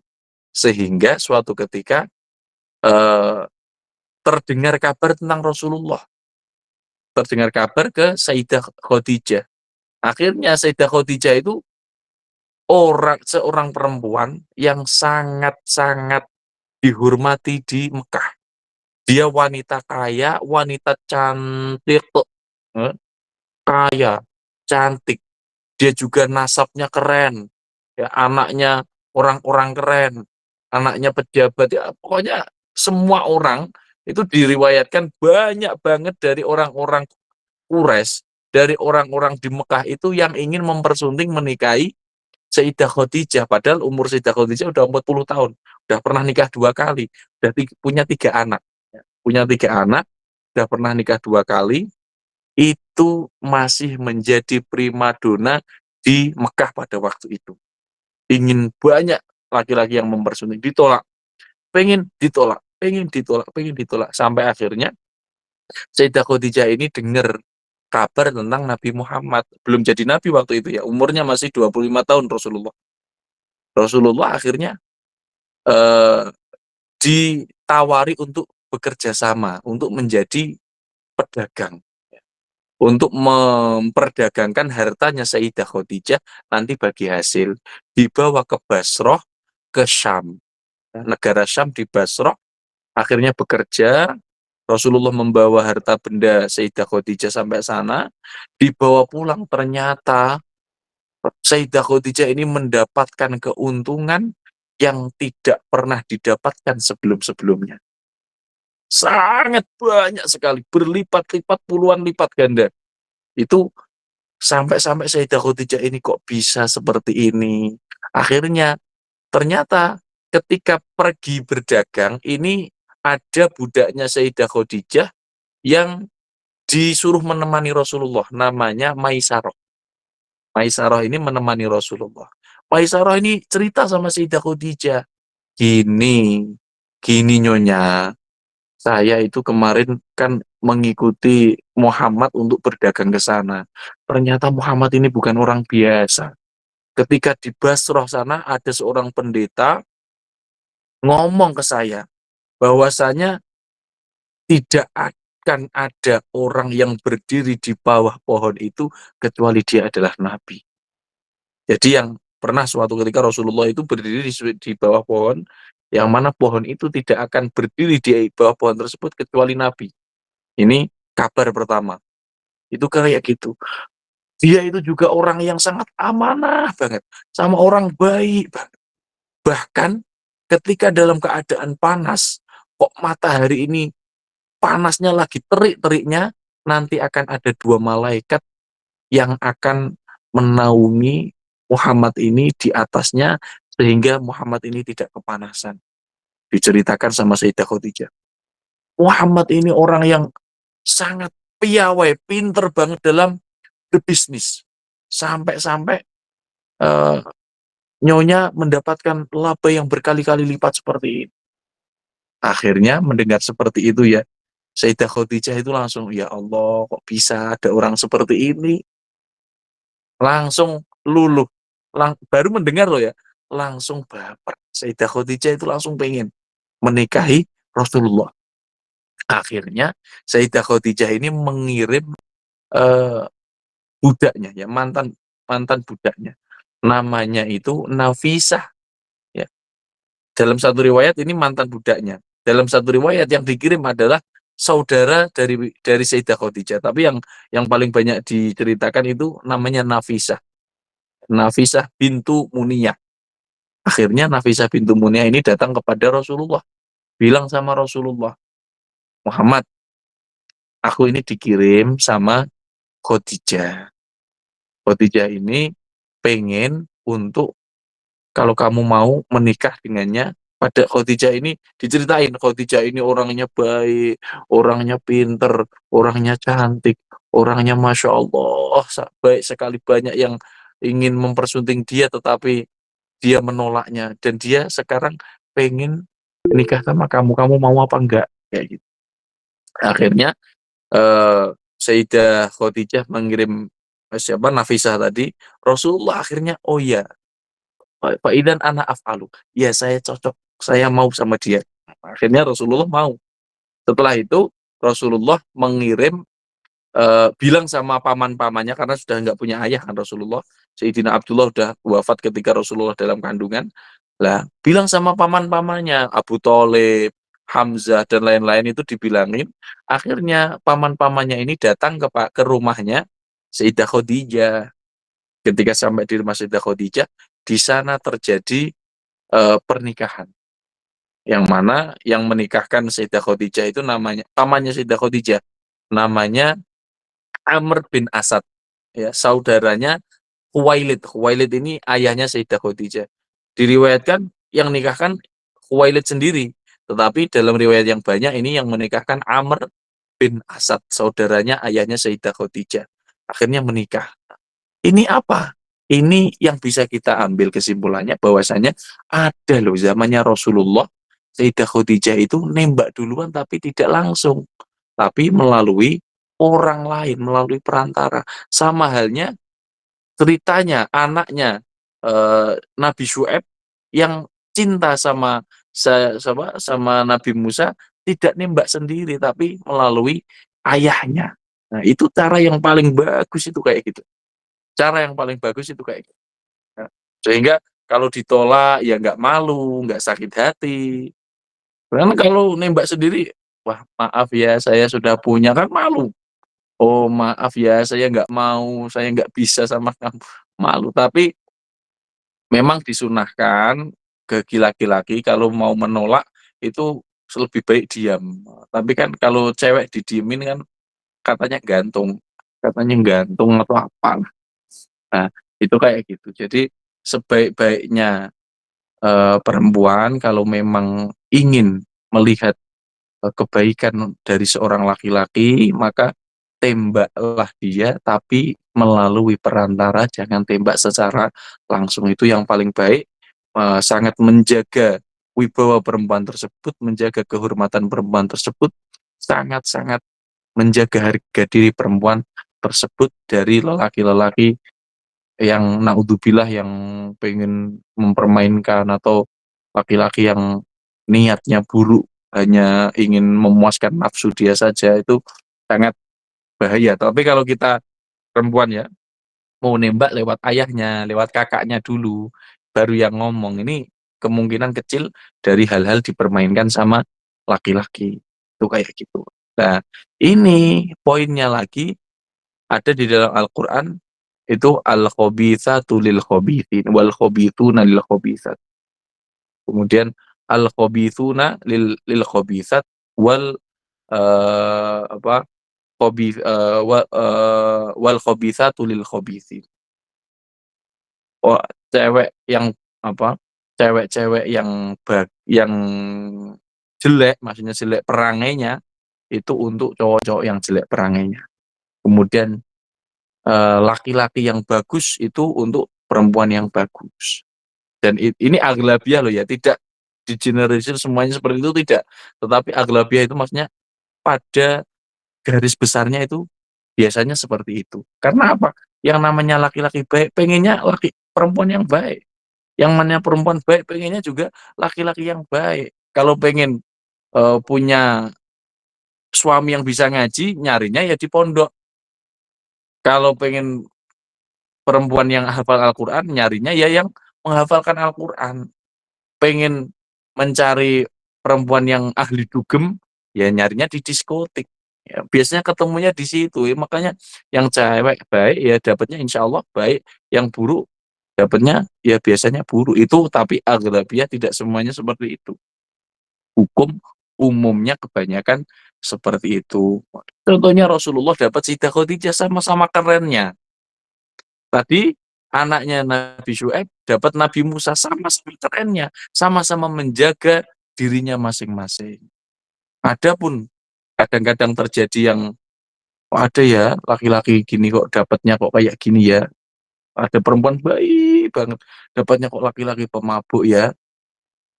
Sehingga suatu ketika eh, terdengar kabar tentang Rasulullah, terdengar kabar ke Sayyidah Khadijah. Akhirnya Sayyidah Khadijah itu seorang perempuan yang sangat-sangat dihormati di Mekah. Dia wanita kaya, wanita cantik, eh, kaya, cantik. Dia juga nasabnya keren, ya, anaknya orang-orang keren, anaknya pejabat, ya, pokoknya semua orang itu diriwayatkan banyak banget dari orang-orang Quraisy, dari orang-orang di Mekah itu yang ingin mempersunting menikahi Sayyidah Khadijah, padahal umur Sayyidah Khadijah udah 40 tahun, udah pernah nikah 2 kali, udah punya 3 anak, ya, punya 3 anak, udah pernah nikah 2 kali, itu masih menjadi primadona di Mekah pada waktu itu. Ingin banyak laki-laki yang mempersunting, ditolak, pengen ditolak, sampai akhirnya Sayyidah Khadijah ini dengar kabar tentang Nabi Muhammad, belum jadi nabi waktu itu ya, umurnya masih 25 tahun Rasulullah. Rasulullah akhirnya eh, ditawari untuk bekerja sama, untuk menjadi pedagang, untuk memperdagangkan hartanya Sayyidah Khadijah nanti bagi hasil, dibawa ke Basrah, ke Syam. Negara Syam di Basrah, akhirnya bekerja, Rasulullah membawa harta benda Sayyidah Khadijah sampai sana, dibawa pulang, ternyata Sayyidah Khadijah ini mendapatkan keuntungan yang tidak pernah didapatkan sebelum-sebelumnya. Sangat banyak sekali, berlipat-lipat, puluhan lipat ganda. Itu sampai-sampai Sayyidah Khadijah ini kok bisa seperti ini. Akhirnya ternyata ketika pergi berdagang ini ada budaknya Sayyidah Khadijah yang disuruh menemani Rasulullah, namanya Maisarah. Maisarah ini menemani Rasulullah. Maisarah ini cerita sama Sayyidah Khadijah, "Gini, gini Nyonya, saya itu kemarin kan mengikuti Muhammad untuk berdagang ke sana. Ternyata Muhammad ini bukan orang biasa. Ketika di Basrah sana ada seorang pendeta ngomong ke saya bahwasanya tidak akan ada orang yang berdiri di bawah pohon itu kecuali dia adalah nabi." Jadi yang pernah suatu ketika Rasulullah itu berdiri di bawah pohon, yang mana pohon itu tidak akan berdiri di bawah pohon tersebut kecuali nabi. Ini kabar pertama. Itu kayak gitu. Dia itu juga orang yang sangat amanah banget, sama orang baik banget. Bahkan ketika dalam keadaan panas, kok matahari ini panasnya lagi terik-teriknya, nanti akan ada dua malaikat yang akan menaungi Muhammad ini di atasnya, sehingga Muhammad ini tidak kepanasan. Diceritakan sama Sayyidah Khadijah. Muhammad ini orang yang sangat piawai, pinter banget dalam berbisnis. Sampai-sampai eh, nyonya mendapatkan laba yang berkali-kali lipat seperti ini. Akhirnya mendengar seperti itu ya, Sayyidah Khadijah itu langsung, ya Allah, kok bisa ada orang seperti ini? Langsung luluh. Baru mendengar loh ya, langsung baper. Sayyidah Khadijah itu langsung pengen menikahi Rasulullah. Akhirnya Sayyidah Khadijah ini mengirim eh, budaknya, ya mantan mantan budaknya. Namanya itu Nafisah. Ya. Dalam satu riwayat ini mantan budaknya. Dalam satu riwayat yang dikirim adalah saudara dari Sayyidah Khadijah. Tapi yang paling banyak diceritakan itu namanya Nafisah. Nafisah bintu Muniyah. Akhirnya Nafisah bintu Muniyah ini datang kepada Rasulullah. Bilang sama Rasulullah, Muhammad, aku ini dikirim sama Khadijah. Khadijah ini pengen untuk kalau kamu mau menikah dengannya. Pada Khadijah ini diceritain, Khadijah ini orangnya baik, orangnya pinter, orangnya cantik, orangnya Masya Allah, baik sekali, banyak yang ingin mempersunting dia, tetapi dia menolaknya. Dan dia sekarang pengen nikah sama kamu, kamu mau apa enggak? Kayak gitu. Akhirnya Sayyidah Khadijah mengirim siapa Nafisah tadi, Rasulullah akhirnya, oh ya, Pak Idan anak af'alu. Ya saya cocok, saya mau sama dia. Akhirnya Rasulullah mau. Setelah itu Rasulullah mengirim bilang sama paman-pamannya, karena sudah nggak punya ayah kan Rasulullah. Sayyidina Abdullah sudah wafat ketika Rasulullah dalam kandungan. Lah, bilang sama paman-pamannya, Abu Thalib, Hamzah dan lain-lain itu dibilangin. Akhirnya paman-pamannya ini datang ke rumahnya Sayyidah Khadijah. Ketika sampai di rumah Sayyidah Khadijah, di sana terjadi pernikahan. Yang mana yang menikahkan Sayyidah Khadijah itu namanya, pamannya Sayyidah Khadijah, namanya Amr bin Asad, ya, saudaranya Khuwailid. Khuwailid ini ayahnya Sayyidah Khadijah. Diriwayatkan yang nikahkan Khuwailid sendiri, tetapi dalam riwayat yang banyak ini yang menikahkan Amr bin Asad, saudaranya ayahnya Sayyidah Khadijah. Akhirnya menikah. Ini apa? Ini yang bisa kita ambil kesimpulannya, bahwasanya ada loh zamannya Rasulullah, Sayyidah Khadijah itu nembak duluan tapi tidak langsung, tapi melalui orang lain, melalui perantara. Sama halnya ceritanya anaknya Nabi Syuaib yang cinta sama Nabi Musa, tidak nembak sendiri tapi melalui ayahnya. Nah, itu cara yang paling bagus itu kayak gitu. Cara yang paling bagus itu kayak gitu. Nah, sehingga kalau ditolak ya nggak malu, nggak sakit hati. Karena kalau nembak sendiri, wah maaf ya saya sudah punya, kan malu. Oh maaf ya saya nggak mau, saya nggak bisa sama kamu, malu. Tapi memang disunahkan bagi laki-laki kalau mau menolak itu lebih baik diam. Tapi kan kalau cewek didiemin kan katanya gantung atau apa. Nah itu kayak gitu. Jadi sebaik-baiknya perempuan kalau memang ingin melihat kebaikan dari seorang laki-laki, maka tembaklah dia tapi melalui perantara, jangan tembak secara langsung. Itu yang paling baik, sangat menjaga wibawa perempuan tersebut, menjaga kehormatan perempuan tersebut, sangat-sangat menjaga harga diri perempuan tersebut dari lelaki-lelaki yang naudzubillah, yang pengen mempermainkan, atau laki-laki yang niatnya buruk, hanya ingin memuaskan nafsu dia saja. Itu sangat bahaya. Tapi kalau kita perempuan ya, mau nembak lewat ayahnya, lewat kakaknya dulu, baru yang ngomong, ini kemungkinan kecil dari hal-hal dipermainkan sama laki-laki. Itu kayak gitu. Nah, ini poinnya lagi ada di dalam Al-Qur'an itu al-khabithatu lil khabithin wal khabithuna lil khabithat. Kemudian al-khabithuna lil khabithat wal apa wal khabithatu lil khabithin. Oh, cewek yang apa? Cewek-cewek yang jelek, maksudnya jelek perangainya itu untuk cowok-cowok yang jelek perangainya. Kemudian laki-laki yang bagus itu untuk perempuan yang bagus. Dan ini aglabiah loh ya, tidak digeneralisir semuanya seperti itu tidak. Tetapi aglabiah itu maksudnya pada garis besarnya itu biasanya seperti itu. Karena apa? Yang namanya laki-laki baik pengennya perempuan yang baik. Yang mana perempuan baik pengennya juga laki-laki yang baik. Kalau pengen punya suami yang bisa ngaji, nyarinya ya di pondok. Kalau pengen perempuan yang hafal Al-Qur'an, nyarinya ya yang menghafalkan Al-Qur'an. Pengen mencari perempuan yang ahli dugem, ya nyarinya di diskotik. Ya, biasanya ketemunya di situ. Ya, makanya yang cewek baik ya dapatnya insya Allah baik, yang buruk dapatnya ya biasanya buruk. Itu tapi aglabiah tidak semuanya seperti itu. Hukum umumnya kebanyakan seperti itu. Contohnya Rasulullah dapat Sayyidah Khadijah sama-sama kerennya. Tadi anaknya Nabi Syuaib dapat Nabi Musa sama-sama kerennya, sama-sama menjaga dirinya masing-masing. Adapun kadang-kadang terjadi yang oh ada ya laki-laki gini kok dapatnya kok kayak gini ya. Ada perempuan baik banget dapatnya kok laki-laki pemabuk ya.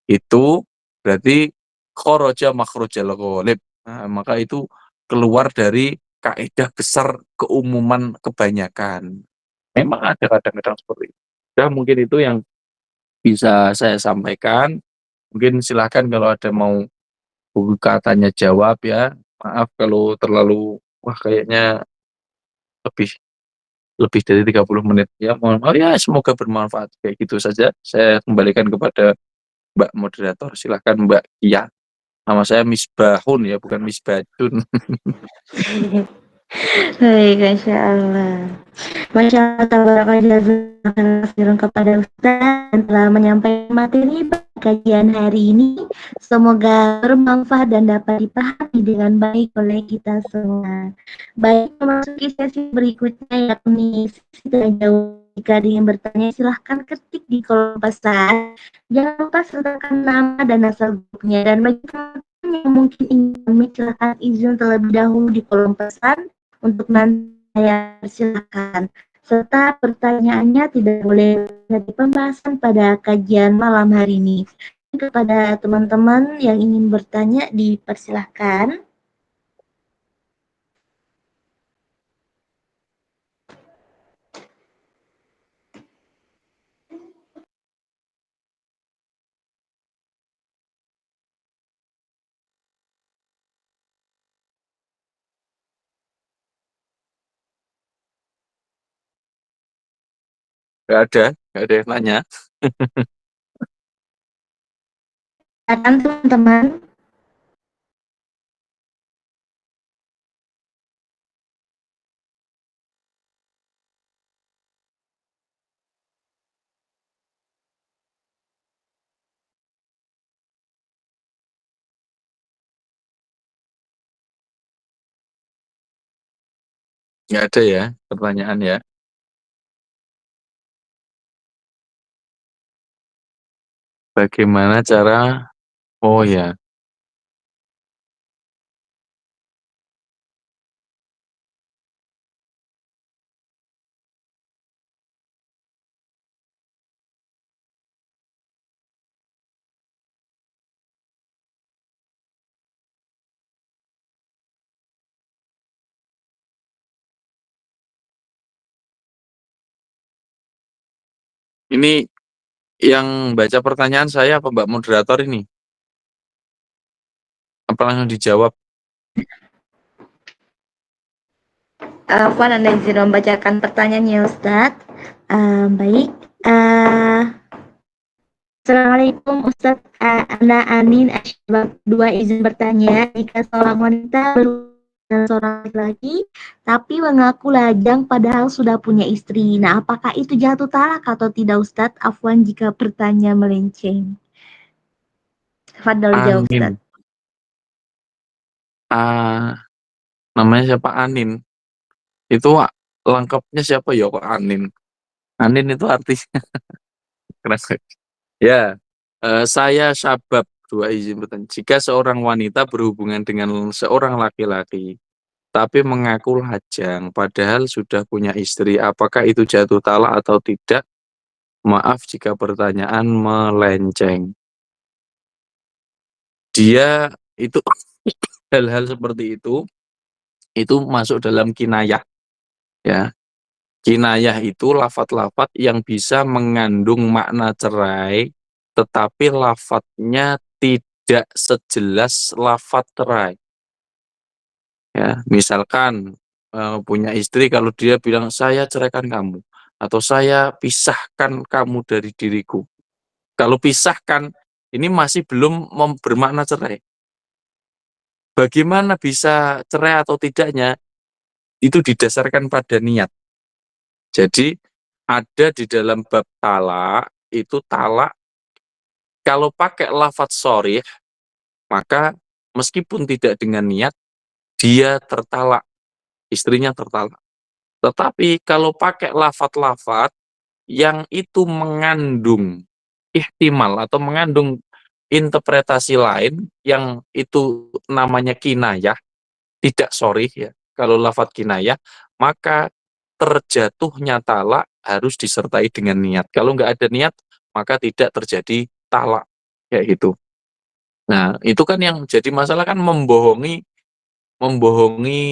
Itu berarti kharaja makhrajal ghalib. Nah, maka itu keluar dari kaidah besar keumuman kebanyakan. Memang ada kadang-kadang seperti itu. Ya mungkin itu yang bisa saya sampaikan. Mungkin silahkan kalau ada mau buka tanya jawab ya. Maaf kalau terlalu wah kayaknya lebih lebih dari 30 menit ya. Mohon maaf ya semoga bermanfaat. Kayak gitu saja. Saya kembalikan kepada Mbak moderator. Silahkan Mbak Kia. Nama saya Misbahun ya, bukan Misbahun. Baik, Masya Allah. Masya Allah, tabarakallah kepada Ustaz yang telah menyampaikan materi kajian hari ini. Semoga bermanfaat dan dapat dipahami dengan baik oleh kita semua. Baik, memasuki sesi berikutnya yakni sesi tanya jawab. Jika ingin bertanya silahkan ketik di kolom pesan. Jangan lupa sertakan nama dan asal grupnya. Dan bagi teman-teman yang mungkin ingin silahkan izin terlebih dahulu di kolom pesan untuk nanti saya persilakan. Serta pertanyaannya tidak boleh menjadi pembahasan pada kajian malam hari ini. Kepada teman-teman yang ingin bertanya dipersilahkan. Gak ada yang nanya. Silakan teman-teman. Nggak ada ya pertanyaan ya. Bagaimana cara oh ya, ini yang baca pertanyaan saya apa Mbak moderator ini? Apa langsung dijawab? Afwan, Anda izin membacakan pertanyaannya Ustadz. Baik. Assalamualaikum Ustadz. Ana Anin Asyabab 2 izin bertanya, jika seorang wanita seorang laki-laki, tapi mengaku lajang padahal sudah punya istri. Nah, apakah itu jatuh talak atau tidak, Ustadz? Afwan jika bertanya melenceng. Fadol jawab, Ustadz. Anin. Namanya siapa? Anin. Itu lengkapnya siapa ya kok Anin? Anin itu artinya keren. Ya, saya Syabab dua izin bertanya. Jika seorang wanita berhubungan dengan seorang laki-laki, tapi mengaku lajang, padahal sudah punya istri, apakah itu jatuh talak atau tidak? Maaf jika pertanyaan melenceng. Dia itu hal-hal seperti itu masuk dalam kinayah, ya. Kinayah itu lafat-lafat yang bisa mengandung makna cerai, tetapi lafadznya tidak sejelas lafat cerai. Ya, misalkan punya istri, kalau dia bilang saya ceraikan kamu atau saya pisahkan kamu dari diriku. Kalau pisahkan ini masih belum bermakna cerai. Bagaimana bisa cerai atau tidaknya itu didasarkan pada niat. Jadi ada di dalam bab talak itu talak kalau pakai lafadz sharih maka meskipun tidak dengan niat dia tertalak, istrinya tertalak. Tetapi kalau pakai lafadz-lafadz yang itu mengandung ihtimal atau mengandung interpretasi lain yang itu namanya kinayah, tidak sharih ya. Kalau lafadz kinayah, maka terjatuhnya talak harus disertai dengan niat. Kalau nggak ada niat, maka tidak terjadi talak kayak gitu. Nah, itu kan yang jadi masalah kan membohongi membohongi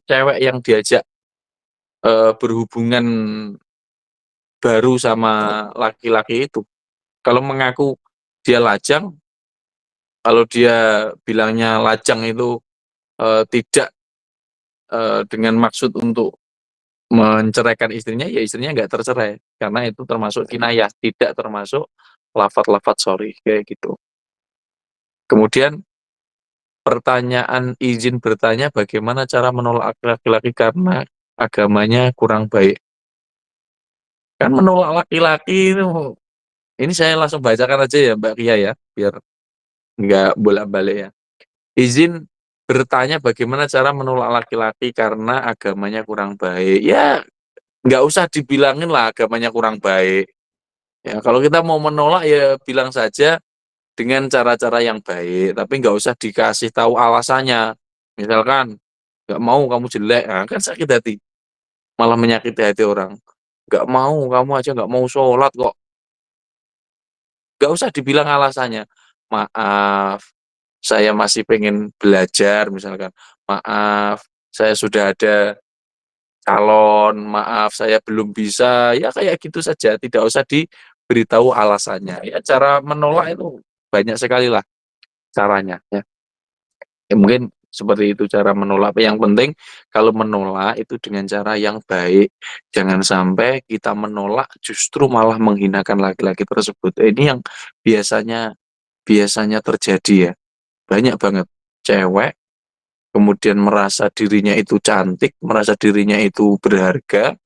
cewek yang diajak berhubungan baru sama laki-laki itu. Kalau mengaku dia lajang, kalau dia bilangnya lajang itu tidak dengan maksud untuk menceraikan istrinya, ya istrinya nggak tercerai karena itu termasuk kinayah, tidak termasuk lafat-lafat sorry kayak gitu. Kemudian pertanyaan izin bertanya bagaimana cara menolak laki-laki karena agamanya kurang baik. Kan menolak laki-laki itu, ini saya langsung bacakan aja ya Mbak Kia ya, biar nggak bolak-balik ya. Izin bertanya bagaimana cara menolak laki-laki karena agamanya kurang baik. Ya nggak usah dibilangin lah agamanya kurang baik. Ya kalau kita mau menolak ya bilang saja dengan cara-cara yang baik, tapi nggak usah dikasih tahu alasannya. Misalkan nggak mau kamu jelek, nah, kan sakit hati, malah menyakiti hati orang. Nggak mau kamu aja nggak mau sholat kok, nggak usah dibilang alasannya. Maaf, saya masih pengen belajar misalkan. Maaf, saya sudah ada calon. Maaf, saya belum bisa. Ya kayak gitu saja, tidak usah diberitahu alasannya. Ya cara menolak itu banyak sekali lah caranya. Ya. Ya mungkin seperti itu cara menolak. Yang penting kalau menolak itu dengan cara yang baik. Jangan sampai kita menolak justru malah menghinakan laki-laki tersebut. Ini yang biasanya biasanya terjadi ya. Banyak banget cewek kemudian merasa dirinya itu cantik, merasa dirinya itu berharga,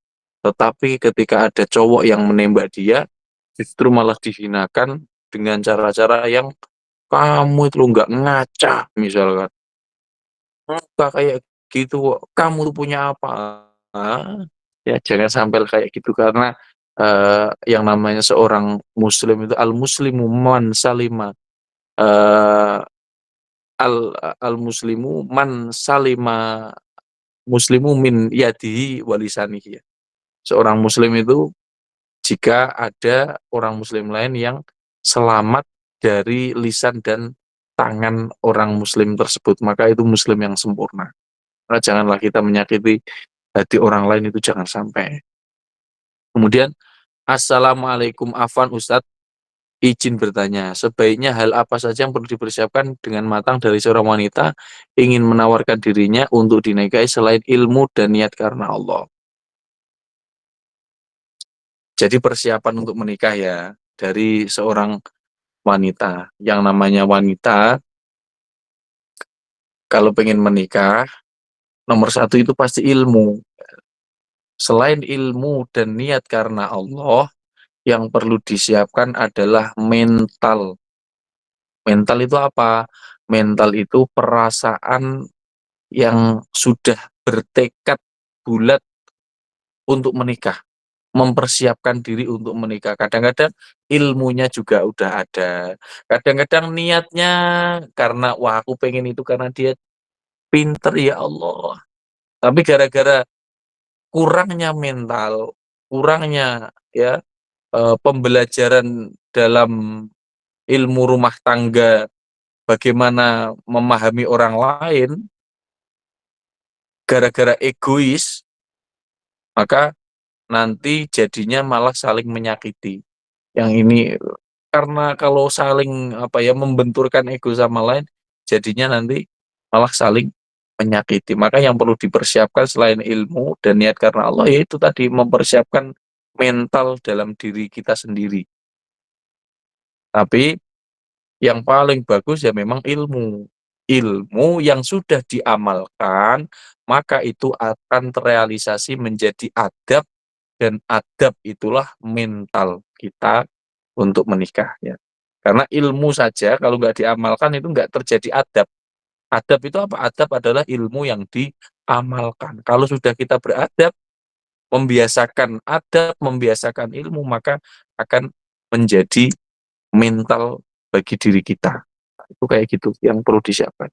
tetapi ketika ada cowok yang menembak dia, justru malah dihinakan dengan cara-cara yang kamu itu lo nggak ngaca misalkan. Enggak kayak gitu kok, kamu tuh punya apa? Ah, ya jangan sampai kayak gitu karena yang namanya seorang muslim itu al-muslimu man salima eh, al-muslimu man salima muslimu min yadihi walisanihi ya. Seorang muslim itu jika ada orang muslim lain yang selamat dari lisan dan tangan orang muslim tersebut, maka itu muslim yang sempurna. Nah, janganlah kita menyakiti hati orang lain itu jangan sampai. Kemudian, Assalamualaikum Afwan Ustadz, izin bertanya, sebaiknya hal apa saja yang perlu dipersiapkan dengan matang dari seorang wanita ingin menawarkan dirinya untuk dinikahi selain ilmu dan niat karena Allah. Jadi persiapan untuk menikah ya dari seorang wanita. Yang namanya wanita kalau pengen menikah Nomor satu itu pasti ilmu. Selain ilmu dan niat karena Allah, yang perlu disiapkan adalah mental. Mental itu apa? Mental itu perasaan yang sudah bertekad bulat untuk menikah, mempersiapkan diri untuk menikah. Kadang-kadang ilmunya juga udah ada. Kadang-kadang niatnya karena, wah aku pengen itu karena dia pinter ya Allah. Tapi gara-gara kurangnya mental, kurangnya ya pembelajaran dalam ilmu rumah tangga, bagaimana memahami orang lain, gara-gara egois, maka nanti jadinya malah saling menyakiti. Yang ini karena kalau saling apa ya membenturkan ego sama lain, jadinya nanti malah saling menyakiti. Maka yang perlu dipersiapkan selain ilmu dan niat karena Allah, yaitu tadi mempersiapkan mental dalam diri kita sendiri. Tapi yang paling bagus ya memang ilmu. Ilmu yang sudah diamalkan, maka itu akan terrealisasi menjadi adab, dan adab itulah mental kita untuk menikah ya. Karena ilmu saja kalau nggak diamalkan itu nggak terjadi adab. Adab itu apa? Adab adalah ilmu yang diamalkan. Kalau sudah kita beradab, membiasakan adab, membiasakan ilmu, maka akan menjadi mental bagi diri kita. Itu kayak gitu yang perlu disiapkan.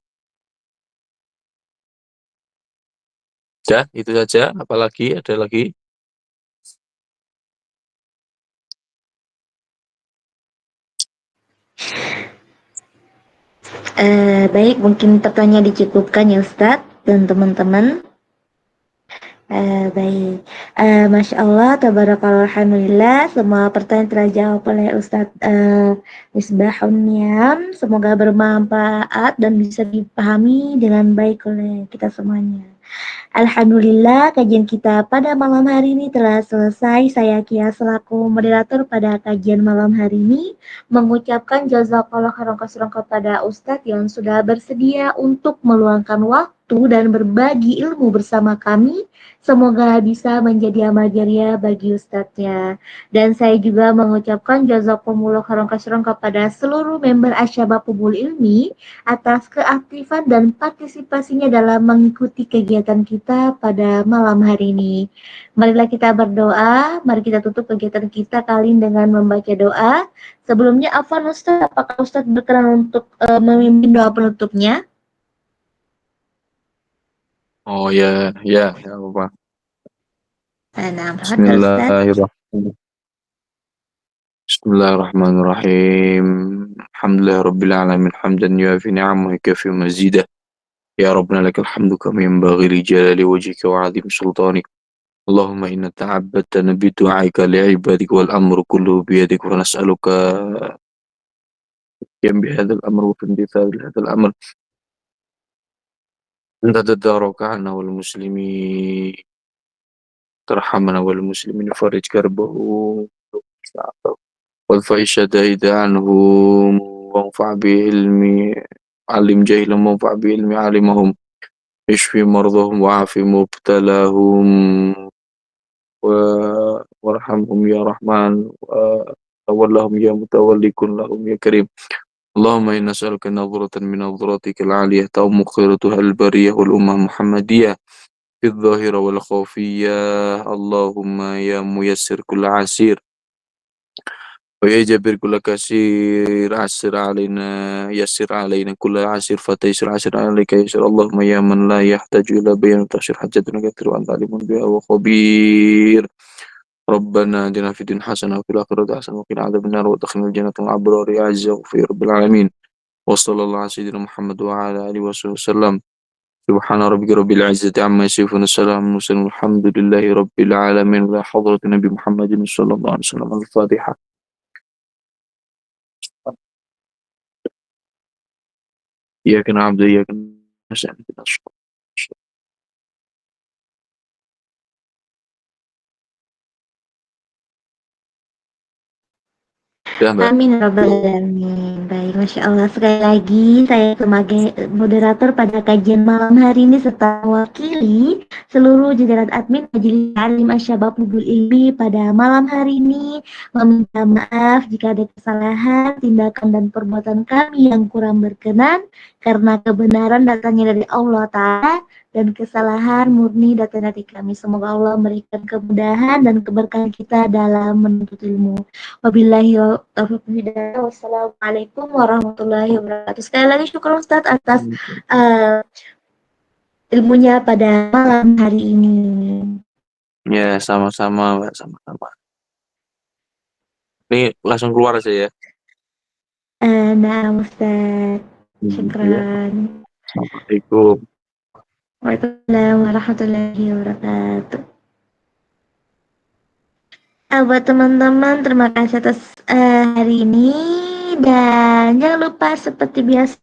Ya, itu saja. Apalagi ada lagi? Baik, mungkin pertanyaan dicukupkan ya Ustadz dan teman-teman. Baik, Masya Allah, tabarakallah, alhamdulillah, semua pertanyaan terjawab oleh Ustadz Misbahun Niam. Semoga bermanfaat dan bisa dipahami dengan baik oleh kita semuanya. Alhamdulillah, kajian kita pada malam hari ini telah selesai. Saya Kia selaku moderator pada kajian malam hari ini mengucapkan jazakallah khairan katsiran kepada Ustadz yang sudah bersedia untuk meluangkan waktu dan berbagi ilmu bersama kami. Semoga bisa menjadi amal jariah bagi Ustadznya. Dan saya juga mengucapkan jazakumullah khairan katsiran kepada seluruh member Asyababul Ilmi atas keaktifan dan partisipasinya dalam mengikuti kegiatan kita pada malam hari ini. Marilah kita berdoa, mari kita tutup kegiatan kita kali ini dengan membaca doa. Sebelumnya, Afwan Ustaz, apakah Ustaz berkenan untuk memimpin doa penutupnya? Oh ya, ya, ya apa. Nah, Ustaz. Bismillahirrahmanirrahim. Bismillahirrahmanirrahim. Alhamdulillah rabbil alamin hamdan yuafi ni'amahu kafi mazidah. Ya Rabbana lakal hamdu kama yanbaghi li jalali wajhika wa 'azimi sultanik. Allahumma inna ta'abbadtana bi du'aika li 'ibadika wal amru kulluhu bi yadik wa nas'aluka yan bi hadzal amr wa fi imtithal hadzal amr. Anta tadaraka 'anna wal muslimin ترحمنا والمسلمين فرج كربه وارفع الشدائد عنهم وانفع بعلمي علم جهلهم وانفع بعلمي علمهم اشفي مرضهم وعاف مبتلاهم وارحمهم يا رحمن وتولهم يا متولي كن لهم يا كريم. اللهم إنا نسألك نظرة من نظراتك العالية تؤم خيرتها البرية والأمة محمدية في الظاهرة والخفية. اللهم يا ميسر كل عسير ويا جابر كل كسير عسر علينا يسر علينا كل عسير فتيسر عسر عليك يسر. اللهم يا من لا يحتاج إلى بيان تحشر حاجتنا كثير وأنت عليم بها وخبير. ربنا آتنا في الدنيا حسنة وفي الآخرة حسنة وقنا عذاب النار وادخلنا الجنة مع الأبرار يا عز وغفير رب العالمين. وصلى الله على سيدنا محمد وعلى آله وصحبه وسلم. سبحان ربك رب العزة عما يصفون السلام على المرسلين والحمد لله رب العالمين. ولا حضرة النبي محمد صلى الله عليه وسلم. الفاتحة. إياك نعبد وإياك نستعين اهدنا الصراط المستقيم. Amin ya rabbal alamin. Baik, Masya Allah, sekali lagi saya sebagai moderator pada kajian malam hari ini serta mewakili seluruh jajaran admin Majelis Alim Asyabab Nurul Ilmi pada malam hari ini meminta maaf jika ada kesalahan, tindakan dan perbuatan kami yang kurang berkenan karena kebenaran datangnya dari Allah Ta'ala dan kesalahan murni datang dari kami. Semoga Allah memberikan kemudahan dan keberkahan kita dalam menuntut ilmu. Wabillahi taufiq hidayah. Wassalamualaikum warahmatullahi wabarakatuh. Sekali lagi syukur Ustadz atas ilmunya pada malam hari ini. Ya, sama-sama, Mbak, sama-sama. Ini langsung keluar aja ya. Nah, Ustadz. Ya. Syukran. Assalamualaikum. Waalaikumsalam warahmatullahi wabarakatuh. Buat teman-teman, terima kasih atas hari ini. Dan jangan lupa seperti biasa